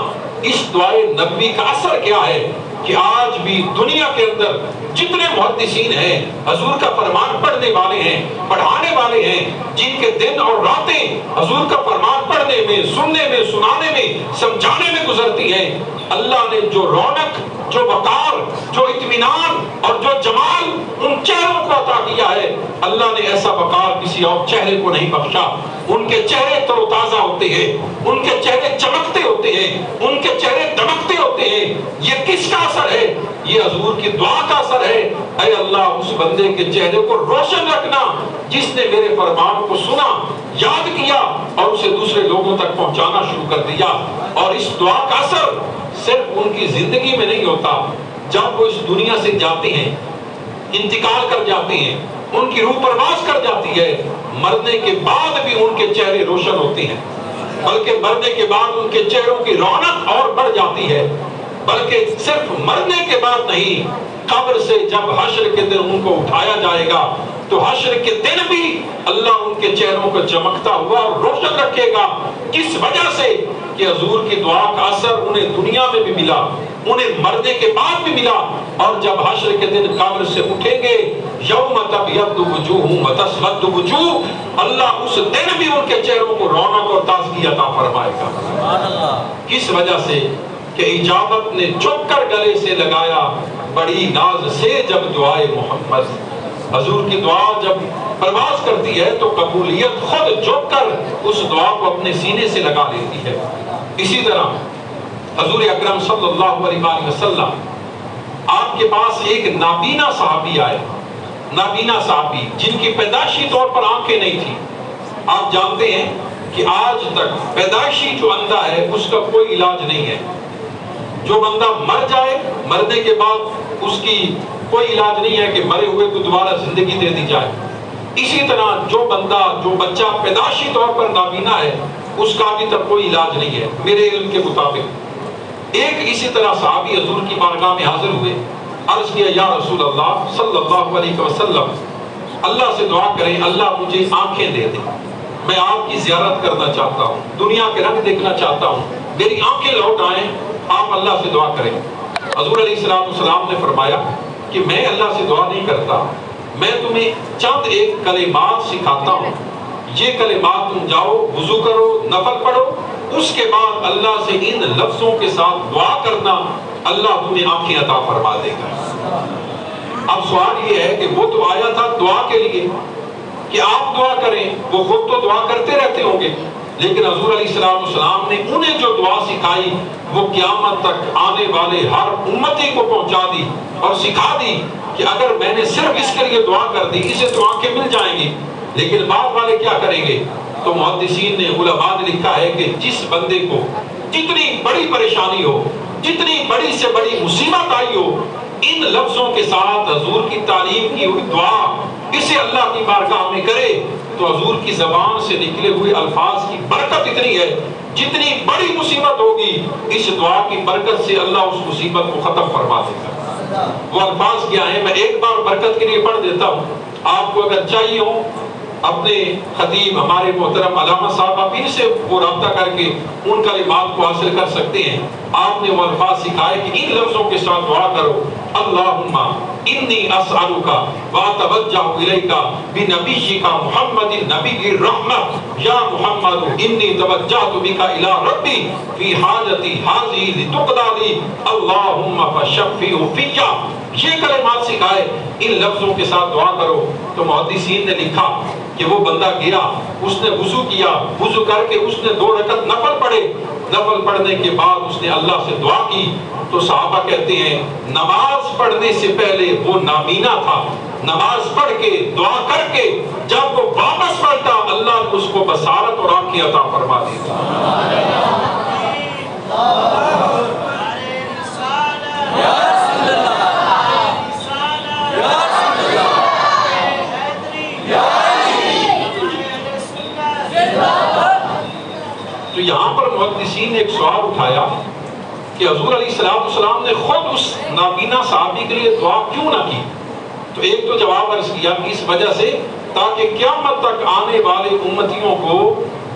اس دعائے نبی کا اثر کیا ہے کہ آج بھی دنیا کے اندر جتنے محدثین ہیں، حضور کا فرمان پڑھنے والے ہیں، پڑھانے والے ہیں، جن کے دن اور راتیں حضور کا فرمان پڑھنے میں، سننے میں، سنانے میں، سمجھانے میں گزرتی ہیں، اللہ نے جو رونق، جو وقار، جو اطمینان اور جو جمال ان چہروں کو عطا کیا ہے، اللہ نے ایسا وقار کسی اور چہرے کو نہیں بخشا۔ ان کے چہرے تر و تازہ ہوتے ہیں، ان کے چہرے چمکتے ہوتے ہیں، ان کے چہرے دمکتے ہوتے ہیں۔ یہ کس کا اثر ہے؟ یہ حضور کی دعا کا اثر ہے۔ اے اللہ اس بندے کے چہرے کو روشن رکھنا جس نے میرے فرمان کو سنا، یاد کیا اور اسے دوسرے لوگوں تک پہنچانا شروع کر دیا۔ اور اس دعا کا اثر صرف ان کی زندگی میں نہیں ہوتا، جب وہ اس دنیا سے جاتے ہیں، انتقال کر جاتے ہیں، ان کی روح پرواز کر جاتی ہے، مرنے کے بعد بھی ان کے چہرے روشن ہوتے ہیں، بلکہ مرنے کے بعد ان کے چہروں کی رونق اور بڑھ جاتی ہے۔ بلکہ صرف مرنے کے بعد نہیں، قبر سے جب حشر کے دن ان کو اٹھایا جائے گا تو حشر کے دن بھی اللہ ان کے چہروں کو چمکتا ہوا اور روشن رکھے گا۔ کس وجہ سے؟ کہ حضور کی دعا کا اثر انہیں دنیا میں بھی ملا، انہیں مرنے کے بعد بھی ملا، اور جب حشر کے دن قبر سے اٹھیں گے، یوم تبیض وجوہ وتسود وجوہ، اللہ اس دن بھی ان کے چہروں کو رونق اور تازگی عطا فرمائے گا۔ کس وجہ سے؟ کہ اجابت نے چپ کر گلے سے لگایا بڑی ناز سے جب دعائے محمد۔ حضور کی دعا جب پرواز کرتی ہے تو قبولیت خود جھک کر اس دعا کو اپنے سینے سے لگا لیتی ہے۔ اسی طرح حضور اکرم صلی اللہ علیہ وآلہ وسلم، آپ کے پاس ایک نابینا صحابی آئے، نابینا صحابی جن کی پیدائشی طور پر آنکھیں نہیں تھی۔ آپ جانتے ہیں کہ آج تک پیدائشی جو اندھا ہے اس کا کوئی علاج نہیں ہے۔ جو بندہ مر جائے، مرنے کے بعد اس کی کوئی علاج نہیں ہے کہ مرے ہوئے کو دوبارہ زندگی دے دی جائے۔ اسی طرح جو بندہ، جو بچہ پیدائشی طور پر نابینا ہے، اس کا ابھی تک کوئی علاج نہیں ہے میرے علم کے مطابق۔ ایک اسی طرح صحابی حضور کی بارگاہ میں حاضر ہوئے، عرض کیا یا رسول اللہ صلی اللہ علیہ وسلم، اللہ سے دعا کریں اللہ مجھے آنکھیں دے دے، میں آپ کی زیارت کرنا چاہتا ہوں، دنیا کے رنگ دیکھنا چاہتا ہوں، میری آنکھیں لوٹ آئیں، آپ اللہ سے دعا کریں۔ حضور علیہ السلام نے فرمایا کہ میں اللہ سے دعا نہیں کرتا، میں تمہیں چند ایک کلمات سکھاتا ہوں، یہ کلمات تم جاؤ وضو کرو، نفل پڑھو، اس کے بعد اللہ سے ان لفظوں کے ساتھ دعا کرنا، اللہ تمہیں آنکھیں عطا فرما دے گا۔ اب سوال یہ ہے کہ وہ تو آیا تھا دعا کے لیے کہ آپ دعا کریں، وہ خود تو دعا کرتے رہتے ہوں گے، لیکن حضور علیہ السلام نے انہیں جو دعا سکھائی وہ قیامت تک آنے والے ہر امتی کو پہنچا دی اور سکھا دی کہ اگر میں نے صرف اس کے لیے دعا کر دی، اسے تو آنکھیں مل جائیں گی، لیکن بعد والے کیا کریں گے؟ تو محدثین نے، علماء نے لکھا ہے کہ جس بندے کو جتنی بڑی پریشانی ہو، جتنی بڑی سے بڑی مصیبت آئی ہو، ان لفظوں کے ساتھ حضور کی تعلیم کی ہوئی دعا اسے اللہ کی بارگاہ میں کرے تو حضور کی زبان سے نکلے ہوئے الفاظ کی برکت اتنی ہے، جتنی بڑی مصیبت ہوگی اس دعا کی برکت سے اللہ اس مصیبت کو ختم فرما دے گا۔ وہ الفاظ کیا ہیں؟ میں ایک بار برکت کے لیے پڑھ دیتا ہوں، آپ کو اگر چاہیے ہو اپنے خطیب ہمارے محترم علامہ صاحب پیر سے وہ رابطہ کر کے ان کلمات کو حاصل کر سکتے ہیں۔ آپ نے وہ الفاظ سکھائے کہ ان لفظوں کے ساتھ دعا کرو، اللہم انی اسألک واتوجہ الیک بنبیک محمد النبی الرحمہ یا محمد انی توجہت بک الی ربی فی حاجتی حاضی لتقضی لی اللہم فشفع فی۔ یہ کلمات سکھائے، ان لفظوں کے ساتھ دعا کرو۔ تو محدثین نے لکھا کہ وہ بندہ گیا، اس نے وضو کیا، وضو کر کے اس نے 2 رکعت نفل پڑھے، نفل پڑھنے کے بعد اس نے اللہ سے دعا کی تو صحابہ کہتے ہیں نماز پڑھنے سے پہلے وہ نابینا تھا، نماز پڑھ کے دعا کر کے جب وہ واپس پلٹا اللہ اس کو بصارت اور آنکھیں عطا فرما دیتا۔ تو یہاں پر محدثین نے ایک سوال اٹھایا کہ حضور علیہ السلام نے خود اس نابینا صحابی کے لیے دعا کیوں نہ کی؟ تو ایک تو جواب عرض کیا کہ اس وجہ سے تاکہ قیامت تک آنے والے امتیوں کو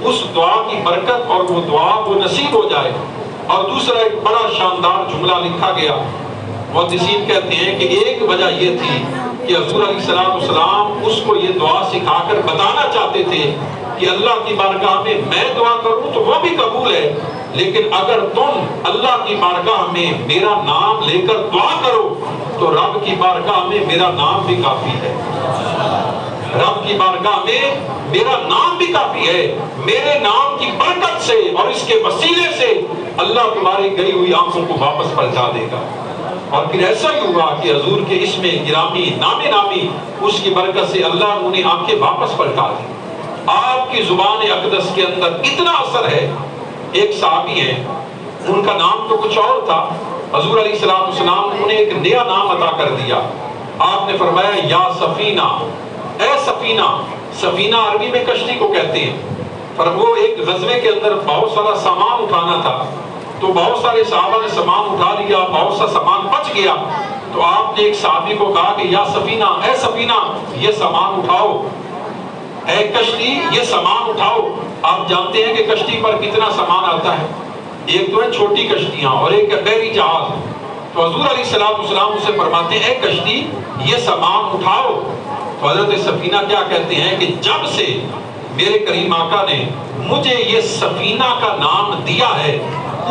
اس دعا کی برکت اور وہ دعا وہ نصیب ہو جائے۔ اور دوسرا ایک بڑا شاندار جملہ لکھا گیا، محدثین کہتے ہیں کہ ایک وجہ یہ تھی کہ حضور علیہ السلام اس کو یہ دعا سکھا کر بتانا چاہتے تھے کہ اللہ کی بارگاہ میں میں دعا کروں تو وہ بھی قبول ہے، لیکن اگر تم اللہ کی بارگاہ میں میرا نام لے کر دعا کرو تو رب کی بارگاہ میں میرا نام بھی کافی ہے، رب کی بارگاہ میں میرا نام بھی کافی ہے۔ میرے نام کی برکت سے اور اس کے وسیلے سے اللہ تمہاری گئی ہوئی آنکھوں کو واپس پلٹا دے گا۔ اور پھر ایسا ہی ہوا کہ حضور کے اسم گرامی نامی اس کی برکت سے اللہ نے انہیں آنکھیں واپس پلٹا دی۔ آپ کی زبان اقدس کے اندر اتنا اثر ہے۔ ایک صحابی ہیں، ان کا نام تو کچھ اور تھا، حضور علیہ السلام نے انہیں ایک نیا نام عطا کر دیا۔ آپ نے فرمایا یا سفینہ، اے سفینہ۔ سفینہ عربی میں کشتی کو کہتے ہیں۔ پر وہ ایک غزوے کے اندر بہت سارا سامان اٹھانا تھا، تو بہت سارے صحابہ نے سامان اٹھا لیا، بہت سا سامان بچ گیا، تو آپ نے ایک صحابی کو کہا کہ یا سفینہ، اے سفینہ یہ سامان اٹھاؤ، اے کشتی یہ سامان اٹھاؤ۔ آپ جانتے ہیں کہ کشتی پر کتنا سامان آتا ہے، ایک تو ہے چھوٹی کشتیاں اور ایک ہے بحری جہاز۔ تو حضور علیہ السلام اسے فرماتے ہیں اے کشتی یہ سامان اٹھاؤ۔ تو حضرت سفینہ کیا کہتے ہیں کہ جب سے میرے کریم آقا نے مجھے یہ سفینہ کا نام دیا ہے،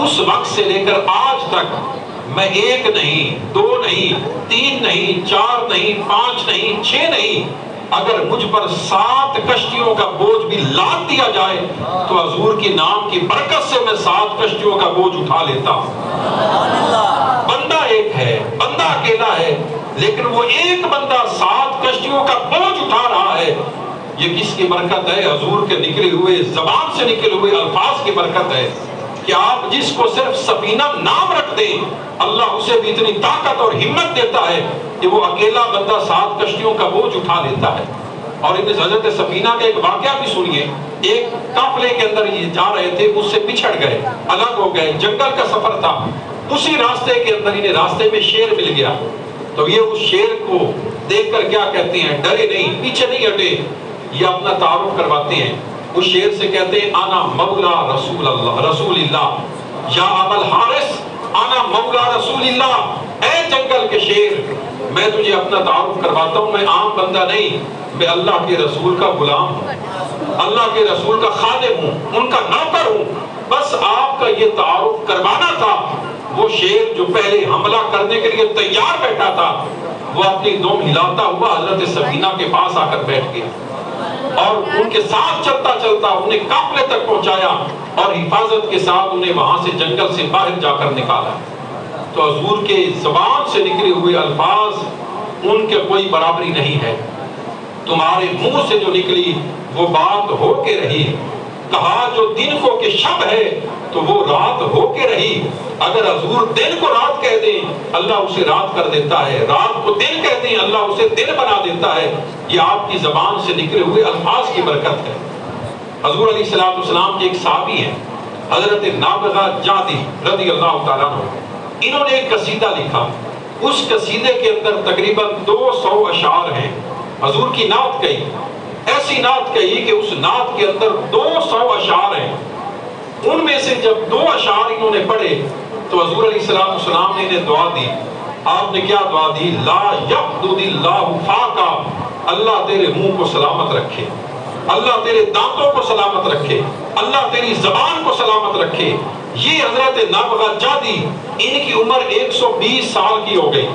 اس وقت سے لے کر آج تک میں ایک نہیں، دو نہیں، تین نہیں، چار نہیں، پانچ نہیں، چھ نہیں، اگر مجھ پر 7 کشتیوں کا بوجھ بھی لاد دیا جائے تو حضور کی نام کی برکت سے میں 7 کشتیوں کا بوجھ اٹھا لیتا ہوں۔ بندہ ایک ہے، بندہ اکیلا ہے، لیکن وہ ایک بندہ 7 کشتیوں کا بوجھ اٹھا رہا ہے۔ یہ کس کی برکت ہے؟ حضور کے نکلے ہوئے زبان سے نکلے ہوئے الفاظ کی برکت ہے کہ آپ جس کو صرف سفینہ نام رکھ دیں، اللہ اسے بھی اتنی طاقت اور ہمت دیتا ہے کہ وہ اکیلا بندہ 7 کشتیوں کا بوجھ اٹھا لیتا ہے۔ اور ابن حضرت سفینہ کا ایک واقعہ بھی سنیے۔ ایک قافلے کے اندر یہ جا رہے تھے، اس سے بچھڑ گئے، الگ ہو گئے، جنگل کا سفر تھا، اسی راستے کے اندر انہیں راستے میں شیر مل گیا۔ تو یہ اس شیر کو دیکھ کر کیا کہتے ہیں؟ ڈرے نہیں، پیچھے نہیں ہٹے، یہ اپنا تعارف کرواتے ہیں۔ اس شیر سے کہتے ہیں انا مولا رسول اللہ یا ابا الحارث انا مولا رسول اللہ۔ اے جنگل کے شیر، میں تجھے اپنا تعارف کرواتا ہوں، میں عام بندہ نہیں، میں اللہ کے رسول کا غلام ہوں، اللہ کے رسول کا خادم ہوں، ان کا نوکر ہوں۔ بس آپ کا یہ تعارف کروانا تھا۔ وہ شیر جو پہلے حملہ کرنے کے لیے تیار بیٹھا تھا، وہ اپنی دم ہلاتا ہوا حضرت سفینہ کے پاس آ کر بیٹھ گیا اور ان کے ساتھ چلتا چلتا انہیں قافلے تک پہنچایا اور حفاظت کے ساتھ انہیں وہاں سے جنگل سے باہر جا کر نکالا۔ تو حضور کے زبان سے نکلے ہوئے الفاظ ان کے کوئی برابری نہیں ہے۔ تمہارے منہ سے جو نکلی وہ بات ہو کے رہی، کہا جو دن کو کہ شب ہے تو وہ رات ہو کے رہی۔ اگر حضور دن کو رات کہہ دیں اللہ اسے رات کر دیتا ہے، رات کو دن کہہ دیں اللہ اسے دن بنا دیتا ہے۔ یہ آپ کی زبان سے نکلے ہوئے الفاظ کی برکت ہے۔ حضور علیہ السلام کے ایک صحابی ہیں حضرت نابغہ جادی رضی اللہ تعالیٰ عنہ، انہوں نے ایک قصیدہ لکھا۔ اس قصیدے کے اندر تقریباً 200 اشعار ہیں۔ حضور کی نعت کہی، ایسی نعت کہی کہ اس نعت کے اندر 200 اشعار ہیں۔ ان میں سے جب 2 اشعار انہوں نے پڑھے تو حضور علیہ السلام نے انہیں دعا دی۔ آپ نے کیا دعا دی؟ لا یقدد اللہ فاکا، اللہ تیرے منہ کو سلامت رکھے، اللہ تیرے دانتوں کو سلامت رکھے، اللہ تیری زبان کو سلامت رکھے۔ یہ حضرت نابغہ جادی، ان کی عمر 120 سال کی ہو گئی۔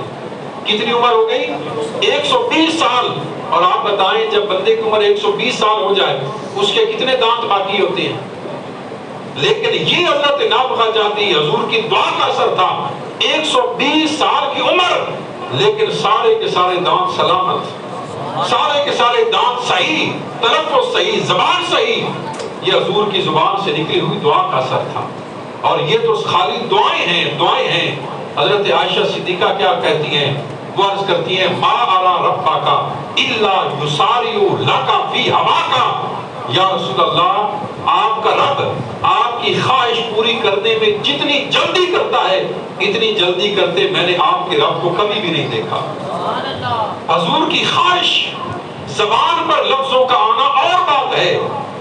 کتنی عمر ہو گئی؟ 120 سال۔ اور آپ بتائیں جب بندے کی عمر 120 سال ہو جائے اس کے کتنے دانت باقی ہوتے ہیں؟ لیکن یہ حضرت نابغہ جادی حضور کی دعا کا اثر تھا۔ 120 سال کی عمر لیکن سارے کے سارے دانت سلامت، سارے کے سارے دانت صحیح، تلفظ صحیح، زبان صحیح۔ یہ حضور کی زبان سے نکلی ہوئی دعا کا اثر تھا۔ اور یہ تو خالی دعائیں ہیں، دعائیں ہیں۔ حضرت عائشہ صدیقہ کیا کہتی ہیں؟ وہ عرض کرتی ہیں ما ارا ربک الا یسارع لک فی ہواک، یا رسول اللہ آپ کا رب آپ کی خواہش پوری کرنے میں جتنی جلدی کرتا ہے اتنی جلدی کرتے میں نے آپ کے رب کو کبھی بھی نہیں دیکھا۔ حضور کی خواہش، زبان پر لفظوں کا آنا اور بات ہے،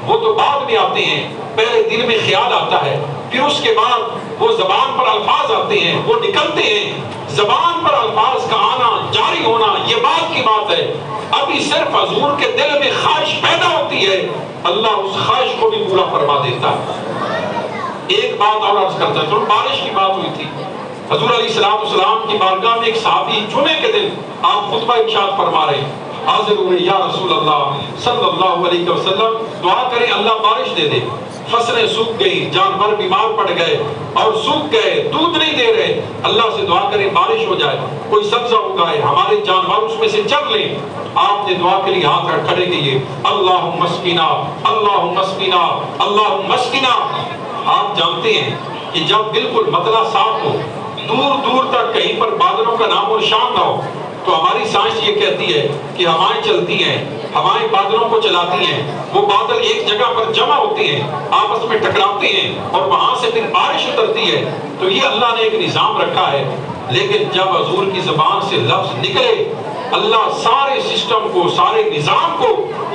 وہ تو بعد میں آتے ہیں، پہلے دل میں خیال آتا ہے، پھر اس کے بعد وہ زبان پر الفاظ آتے ہیں، وہ نکلتے ہیں۔ زبان پر الفاظ کا آنا، جاری ہونا، یہ بات کی بات ہے۔ ابھی صرف حضور کے دل میں خواہش پیدا ہوتی ہے، اللہ اس خواہش کو بھی پورا فرما دیتا ہے۔ ایک بات اور عرض کرتا ہوں، بارش کی بات ہوئی تھی، حضور علیہ السلام کی بارگاہ میں ایک صحابی جمعے کے دن آپ خطبہ ارشاد فرما رہے ہیں، حاضر ہوئے، یا رسول اللہ صلی اللہ علیہ وسلم دعا کریں اللہ بارش دے دے۔ فصلیں سوکھ گئی، جانور بیمار پڑ گئے اور سوکھ گئے، دودھ نہیں دے رہے، اللہ سے دعا کریں بارش ہو جائے، کوئی سبزہ اگائے، ہمارے جانور اس میں سے چر لیں۔ آپ نے دعا کے لیے ہاتھ کھڑے کیے، اللہم اسقنا، اللہم اسقنا، اللہم اسقنا۔ آپ جانتے ہیں کہ جب بالکل مطلع صاف ہو، دور دور تک کہیں پر بادلوں کا نام و نشان نہ ہو، تو ہماری سائنس یہ کہتی ہے کہ ہوائیں چلتی ہیں، ہوائیں بادلوں کو چلاتی ہیں، وہ بادل ایک جگہ پر جمع ہوتے ہیں، آپس میں ٹکراتے ہیں اور وہاں سے پھر بارش اترتی ہے۔ تو یہ اللہ نے ایک نظام رکھا ہے۔ لیکن جب حضور کی زبان سے لفظ نکلے، اللہ سارے سسٹم کو، سارے نظام کو،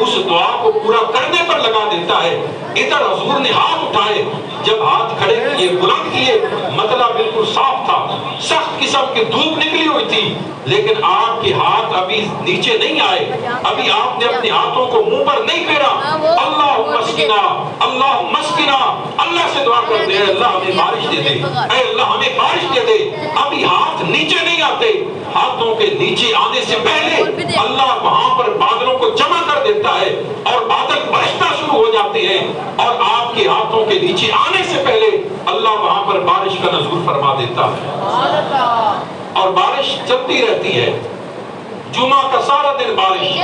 اس دعا کو پورا کرنے پر لگا دیتا ہے۔ ادھر حضور نے ہاتھ اٹھائے، جب ہاتھ کھڑے کیے، بلند کیے، مطلب بالکل صاف تھا، سخت قسم کی دھوپ نکلی ہوئی تھی، لیکن آپ کے ہاتھ ابھی نیچے نہیں آئے، ابھی آپ نے اپنے ہاتھوں کو منہ پر نہیں پھیرا۔ اللہم اسقنا، اللہم اسقنا، اللہ سے دعا کرتے ہیں اللہ ہمیں بارش دے دے، اے اللہ ہمیں بارش دے دے۔ ابھی ہاتھ نیچے نہیں آتے، ہاتھوں کے نیچے آنے سے پہلے اللہ وہاں پر بادلوں کو جمع کر دیتا ہے اور بادل برسنا شروع ہو جاتے ہیں، اور آپ کے ہاتھوں کے نیچے آنے سے پہلے اللہ وہاں پر بارش کا نزول فرما دیتا ہے، اور بارش چلتی رہتی ہے۔ جمعہ کا سارا دن بارش،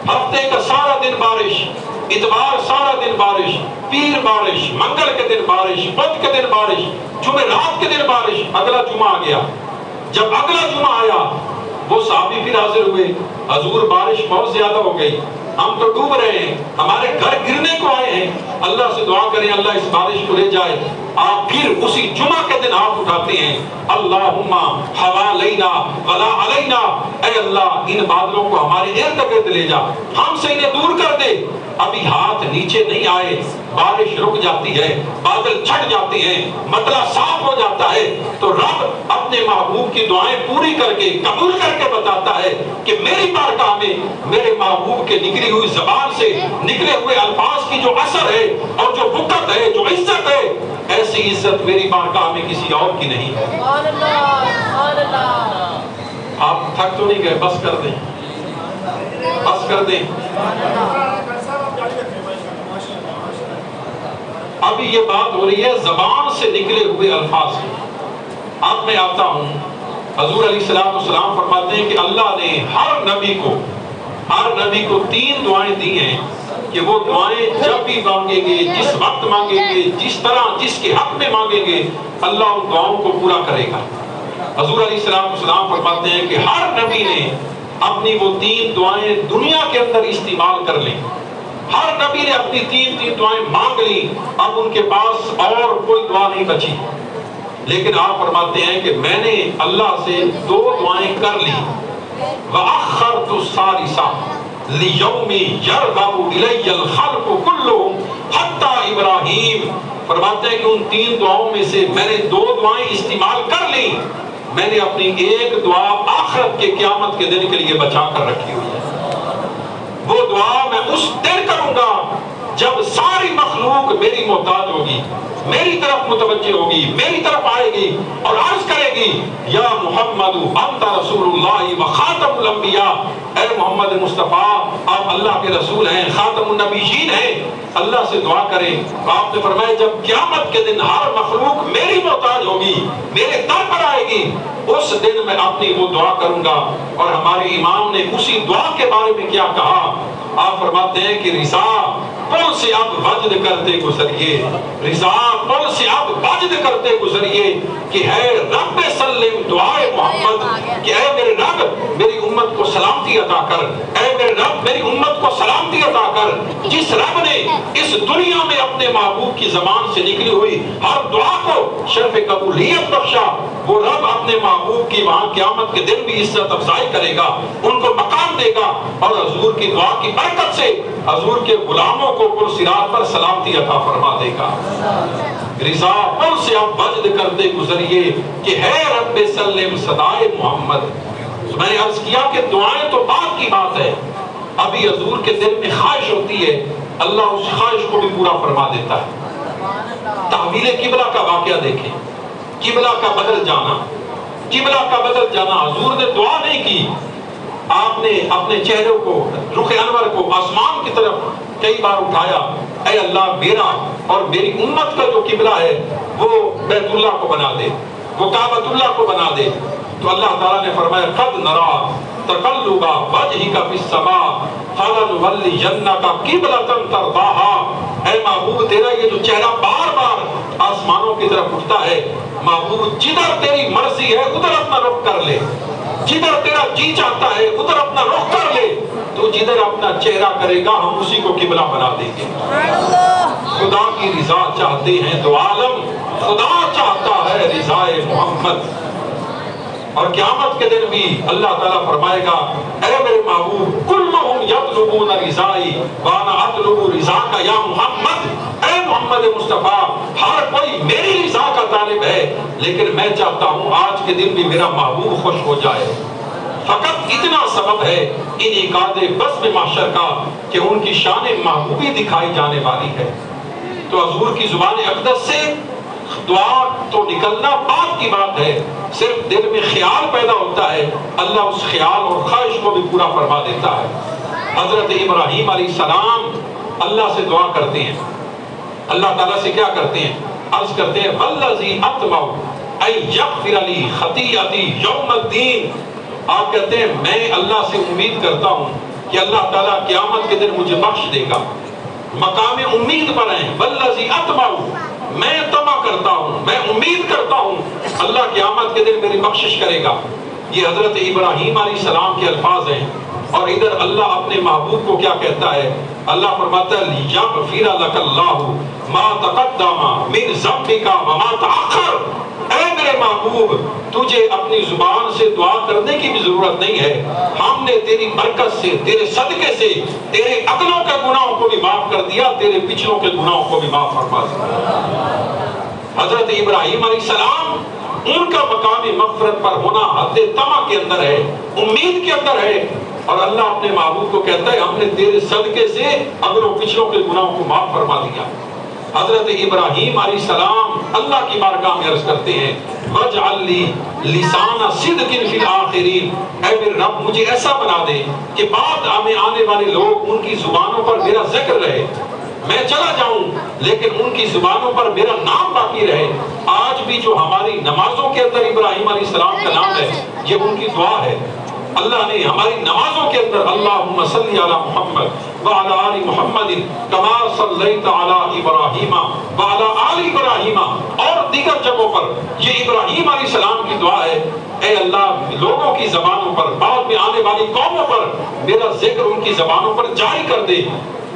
ہفتے کا سارا دن بارش، اتوار سارا دن بارش، پیر بارش، منگل کے دن بارش، بدھ کے دن بارش، جمعرات کے دن بارش۔ اگلا جمعہ آ گیا، جب اگلا جمعہ آیا وہ صحابی پھر حاضر ہوئے، حضور بارش بہت زیادہ ہو گئی، ہم تو ڈوب رہے ہیں، ہمارے گھر گرنے کو آئے ہیں، اللہ سے دعا کریں اللہ اس بارش کو لے جائے۔ آپ پھر اسی جمعہ کے دن ہاتھ اٹھاتے ہیں، اللہم حوالینا ولا علینا، اے اللہ ان بادلوں کو ہمارے ارد گرد لے جا، ہم سے انہیں دور کر دے۔ ابھی ہاتھ نیچے نہیں آئے، بارش رک جاتی ہے، بادل چھٹ جاتے ہیں، مطلع صاف ہو جاتا ہے، تو رب اپنے محبوب کی دعائیں پوری کر کے، قبول کر کے بتاتا ہے کہ میری بارگاہ میں میرے محبوب کے نکلی ہوئی زبان سے نکلے ہوئے الفاظ کی جو اثر ہے اور جو وقت ہے، جو عزت ہے، ایسی عزت میری بارگاہ میں کسی اور کی نہیں ہے۔ آپ تھک تو نہیں گئے؟ بس کر دیں، بس کر دیں۔ ابھی یہ بات ہو رہی ہے زبان سے نکلے ہوئے الفاظ کی۔ اب میں آتا ہوں، حضور علیہ السلام فرماتے ہیں کہ اللہ نے ہر نبی کو 3 دعائیں دی ہیں کہ وہ دعائیں جب بھی مانگیں گے، جس وقت مانگیں گے، جس طرح جس کے حق میں مانگیں گے، اللہ ان دعاؤں کو پورا کرے گا۔ حضور علیہ السلام فرماتے ہیں کہ ہر نبی نے اپنی وہ 3 دعائیں دنیا کے اندر استعمال کر لیں، ہر نبی نے اپنی 3 دعائیں مانگ لی، اب ان کے پاس اور کوئی دعا نہیں بچی۔ لیکن آپ فرماتے ہیں کہ میں نے اللہ سے 2 دعائیں کر لی، وَأَخَّرْتُ الثَّالِثَةَ لِيَوْمِ يَرْغَبُ إِلَيَّ الْخَلْقُ كُلُّهُمْ حَتَّى إِبْرَاهِيمَ۔ فرماتے ہیں کہ ان 3 دعاؤں میں سے میں نے 2 دعائیں استعمال کر لی، میں نے اپنی ایک دعا آخرت کے قیامت کے دن کے لیے بچا کر رکھی ہوئی ہے۔ وہ دعا میں اس دن کروں گا جب ساری مخلوق میری محتاج ہوگی، میری طرف متوجہ ہوگی، میری طرف آئے گی اور عرض کرے گی، یا محمد انت رسول اللہ و خاتم الانبیاء، اے محمد مصطفیٰ آپ اللہ کے رسول ہیں، خاتم النبیین ہیں۔ اللہ سے دعا کریں۔ آپ نے فرمایا جب قیامت کے دن ہر مخلوق میری محتاج ہوگی، میرے در پر آئے گی، اس دن میں اپنی وہ دعا کروں گا۔ اور ہمارے امام نے اسی دعا کے بارے میں کیا کہا؟ آپ فرماتے ہیں کہ رضا پل سے اب وجد کرتے گزریے، رضا پل سے اب وجد کرتے گزریے کہ ہے رب سلم دعائے محمد، کہ اے میرے رب میری امت کو سلامتی عطا کر، اے میرے رب میری امت کو سلامتی عطا کر۔ جس رب نے اس دنیا میں اپنے محبوب کی زبان سے نکلی ہوئی ہر دعا کو شرف قبولیت بخشا، وہ رب اپنے محبوب کی وہاں قیامت کے دن بھی عزت افزائی کرے گا، ان کو مقام دے گا، اور حضور کی دعا کی برکت سے حضور کے غلاموں کو پل صراط پر سلامتی عطا فرما دے گا۔ رضا پل سے اب وجد کرتے گزریے کہ ہے رب سلم صدائے محمد۔ میں نے عرض کیا کہ دعائیں تو بعد کی بات ہے، ابھی حضور کے دل میں خواہش ہوتی ہے، اللہ اس خواہش کو بھی پورا فرما دیتا ہے۔ تحویل قبلہ کا واقعہ دیکھیں، قبلہ کا بدل جانا، قبلہ کا بدل جانا۔ حضور نے دعا نہیں کی، آپ نے اپنے چہرے کو، رخ انور کو آسمان کی طرف کئی بار اٹھایا، اے اللہ میرا اور میری امت کا جو قبلہ ہے وہ بیت اللہ کو بنا دے، وہ کعبۃ اللہ کو بنا دے۔ تو اللہ تعالیٰ نے فرمایا قد نرا تقلب وجهك في السماء فلنولینک قبلۃ ترضاها۔ اے محبوب تیرا یہ جو چہرہ بار بار آسمانوں کی طرف اٹھتا ہے، محبوب جدھر تیری مرضی ہے ادھر اپنا رخ کر لے، جدھر تیرا جی چاہتا ہے ادھر اپنا رخ کر لے، تو جدھر اپنا چہرہ کرے گا ہم اسی کو قبلہ بنا دیں گے۔ خدا کی رضا چاہتے ہیں تو عالم، خدا چاہتا ہے رضائے محمد۔ اور قیامت کے دن بھی اللہ تعالیٰ فرمائے گا اے میرے محبوب کلہم یطلبون رضائی وانا اطلب رضاک یا محمد۔ اے محمد مصطفیٰ ہر کوئی میری رضا کا طالب ہے، لیکن میں چاہتا ہوں آج کے دن بھی میرا محبوب خوش ہو جائے۔ فقط اتنا سبب ہے انعقاد بزم محشر کا کہ ان کی شان محبوبی دکھائی جانے والی ہے۔ تو حضور کی زبان اقدس سے دعا تو نکلنا بعد کی بات ہے، صرف دل میں خیال پیدا ہوتا ہے، اللہ اس خیال اور خواہش کو بھی پورا فرما دیتا ہے۔ حضرت ابراہیم علیہ السلام اللہ سے دعا کرتے ہیں، اللہ تعالیٰ سے کیا کرتے ہیں؟ عرض کرتے ہیں والذی اطمع ان یغفر لی خطیئتی یوم الدین۔ آپ کہتے ہیں میں اللہ سے امید کرتا ہوں کہ اللہ تعالیٰ قیامت کے دن مجھے بخش دے گا، مقام امید پر ہیں۔ والذی اطمع، میں طمع کرتا ہوں، میں امید کرتا ہوں اللہ قیامت کے دن میری بخشش کرے گا۔ یہ حضرت ابراہیم علیہ السلام کے الفاظ ہیں، اور ادھر اللہ اپنے محبوب کو کیا کہتا ہے؟ اللہ فرماتا ہے لیغفر لک اللہ ما تقدم من ذنبک وما تأخر۔ اے میرے محبوب تجھے اپنی زبان سے دعا کرنے کی بھی ضرورت نہیں ہے، ہم نے تیری برکت سے، تیرے صدقے سے تیرے اگلوں کے گناہوں کو بھی معاف کر دیا، تیرے پچھلوں کے گناہوں کو بھی معاف فرما دیا۔ حضرت ابراہیم علیہ السلام ان کا مقام مغفرت پر ہونا حد طمع کے اندر ہے، امید کے اندر ہے، اور اللہ اپنے محبوب کو کہتا ہے ہم نے تیرے صدقے سے اگلوں پچھلوں کے گناہوں کو معاف فرما دیا۔ حضرت ابراہیم علیہ السلام اللہ کی بارگاہ میں عرض کرتے ہیں وَاجْعَلْ لِي لِسَانَ صِدْقٍ فِي الْآخِرِينَ۔ اے میرے رب مجھے ایسا بنا دے کہ بعد میں آنے والے لوگ ان کی زبانوں پر میرا ذکر رہے، میں چلا جاؤں لیکن ان کی زبانوں پر میرا نام باقی رہے۔ آج بھی جو ہماری نمازوں کے اندر ابراہیم علیہ السلام کا نام ہے یہ ان کی دعا ہے۔ اللہ نے ہماری نمازوں کے اندر اللہم صلی علی محمد وعلی آل محمد کما صلیت علی ابراہیم وعلی آل ابراہیم، اور دیگر جگہوں پر یہ ابراہیم علیہ السلام کی دعا ہے اے اللہ لوگوں کی زبانوں پر، بعد میں آنے والی قوموں پر میرا ذکر ان کی زبانوں پر جاری کر دے۔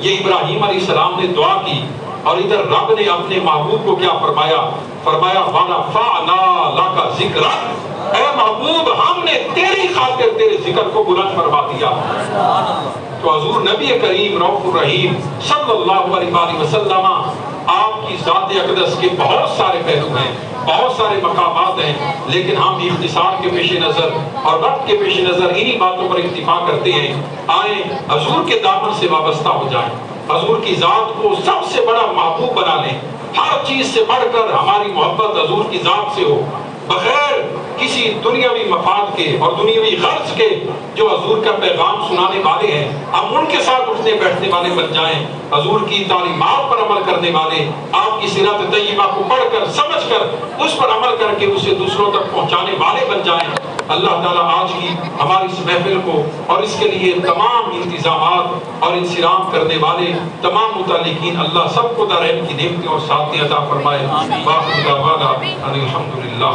یہ ابراہیم علیہ السلام نے دعا کی، اور ادھر رب نے اپنے محبوب کو کیا فرمایا؟ فرمایا وَرَفَعْنَا لَكَ ذِكْرَكَ۔ اے محبوب ہم نے تیری خاطر تیرے ذکر کو بلند فرما دیا۔ تو حضور نبی کریم رؤوف الرحیم صلی اللہ علیہ وسلم آپ کی ذات اقدس کے بہت سارے پہلو ہیں، بہت سارے مقامات ہیں، لیکن ہم اختصار کے پیش نظر اور وقت کے پیش نظر انہی باتوں پر اکتفا کرتے ہیں۔ آئیں حضور کے دامن سے وابستہ ہو جائیں، حضور کی ذات کو سب سے بڑا محبوب بنا لیں، ہر چیز سے بڑھ کر ہماری محبت حضور کی ذات سے ہو، بغیر کسی دنیاوی مفاد کے اور دنیاوی غرض کے۔ جو حضور کا پیغام سنانے والے ہیں ہم ان کے ساتھ اٹھنے بیٹھنے والے بن جائیں، حضور کی تعلیمات پر عمل کرنے والے، آپ کی سیرت طیبہ کو پڑھ کر سمجھ کر اس پر عمل کر کے اسے دوسروں تک پہنچانے والے بن جائیں۔ اللہ تعالیٰ آج کی ہماری اس محفل کو اور اس کے لیے تمام انتظامات اور انصرام کرنے والے تمام متعلقین اللہ سب کو دارین کی نعمتیں اور سعادتیں عطا فرمائے. باقی دعوانا ان الحمدللہ.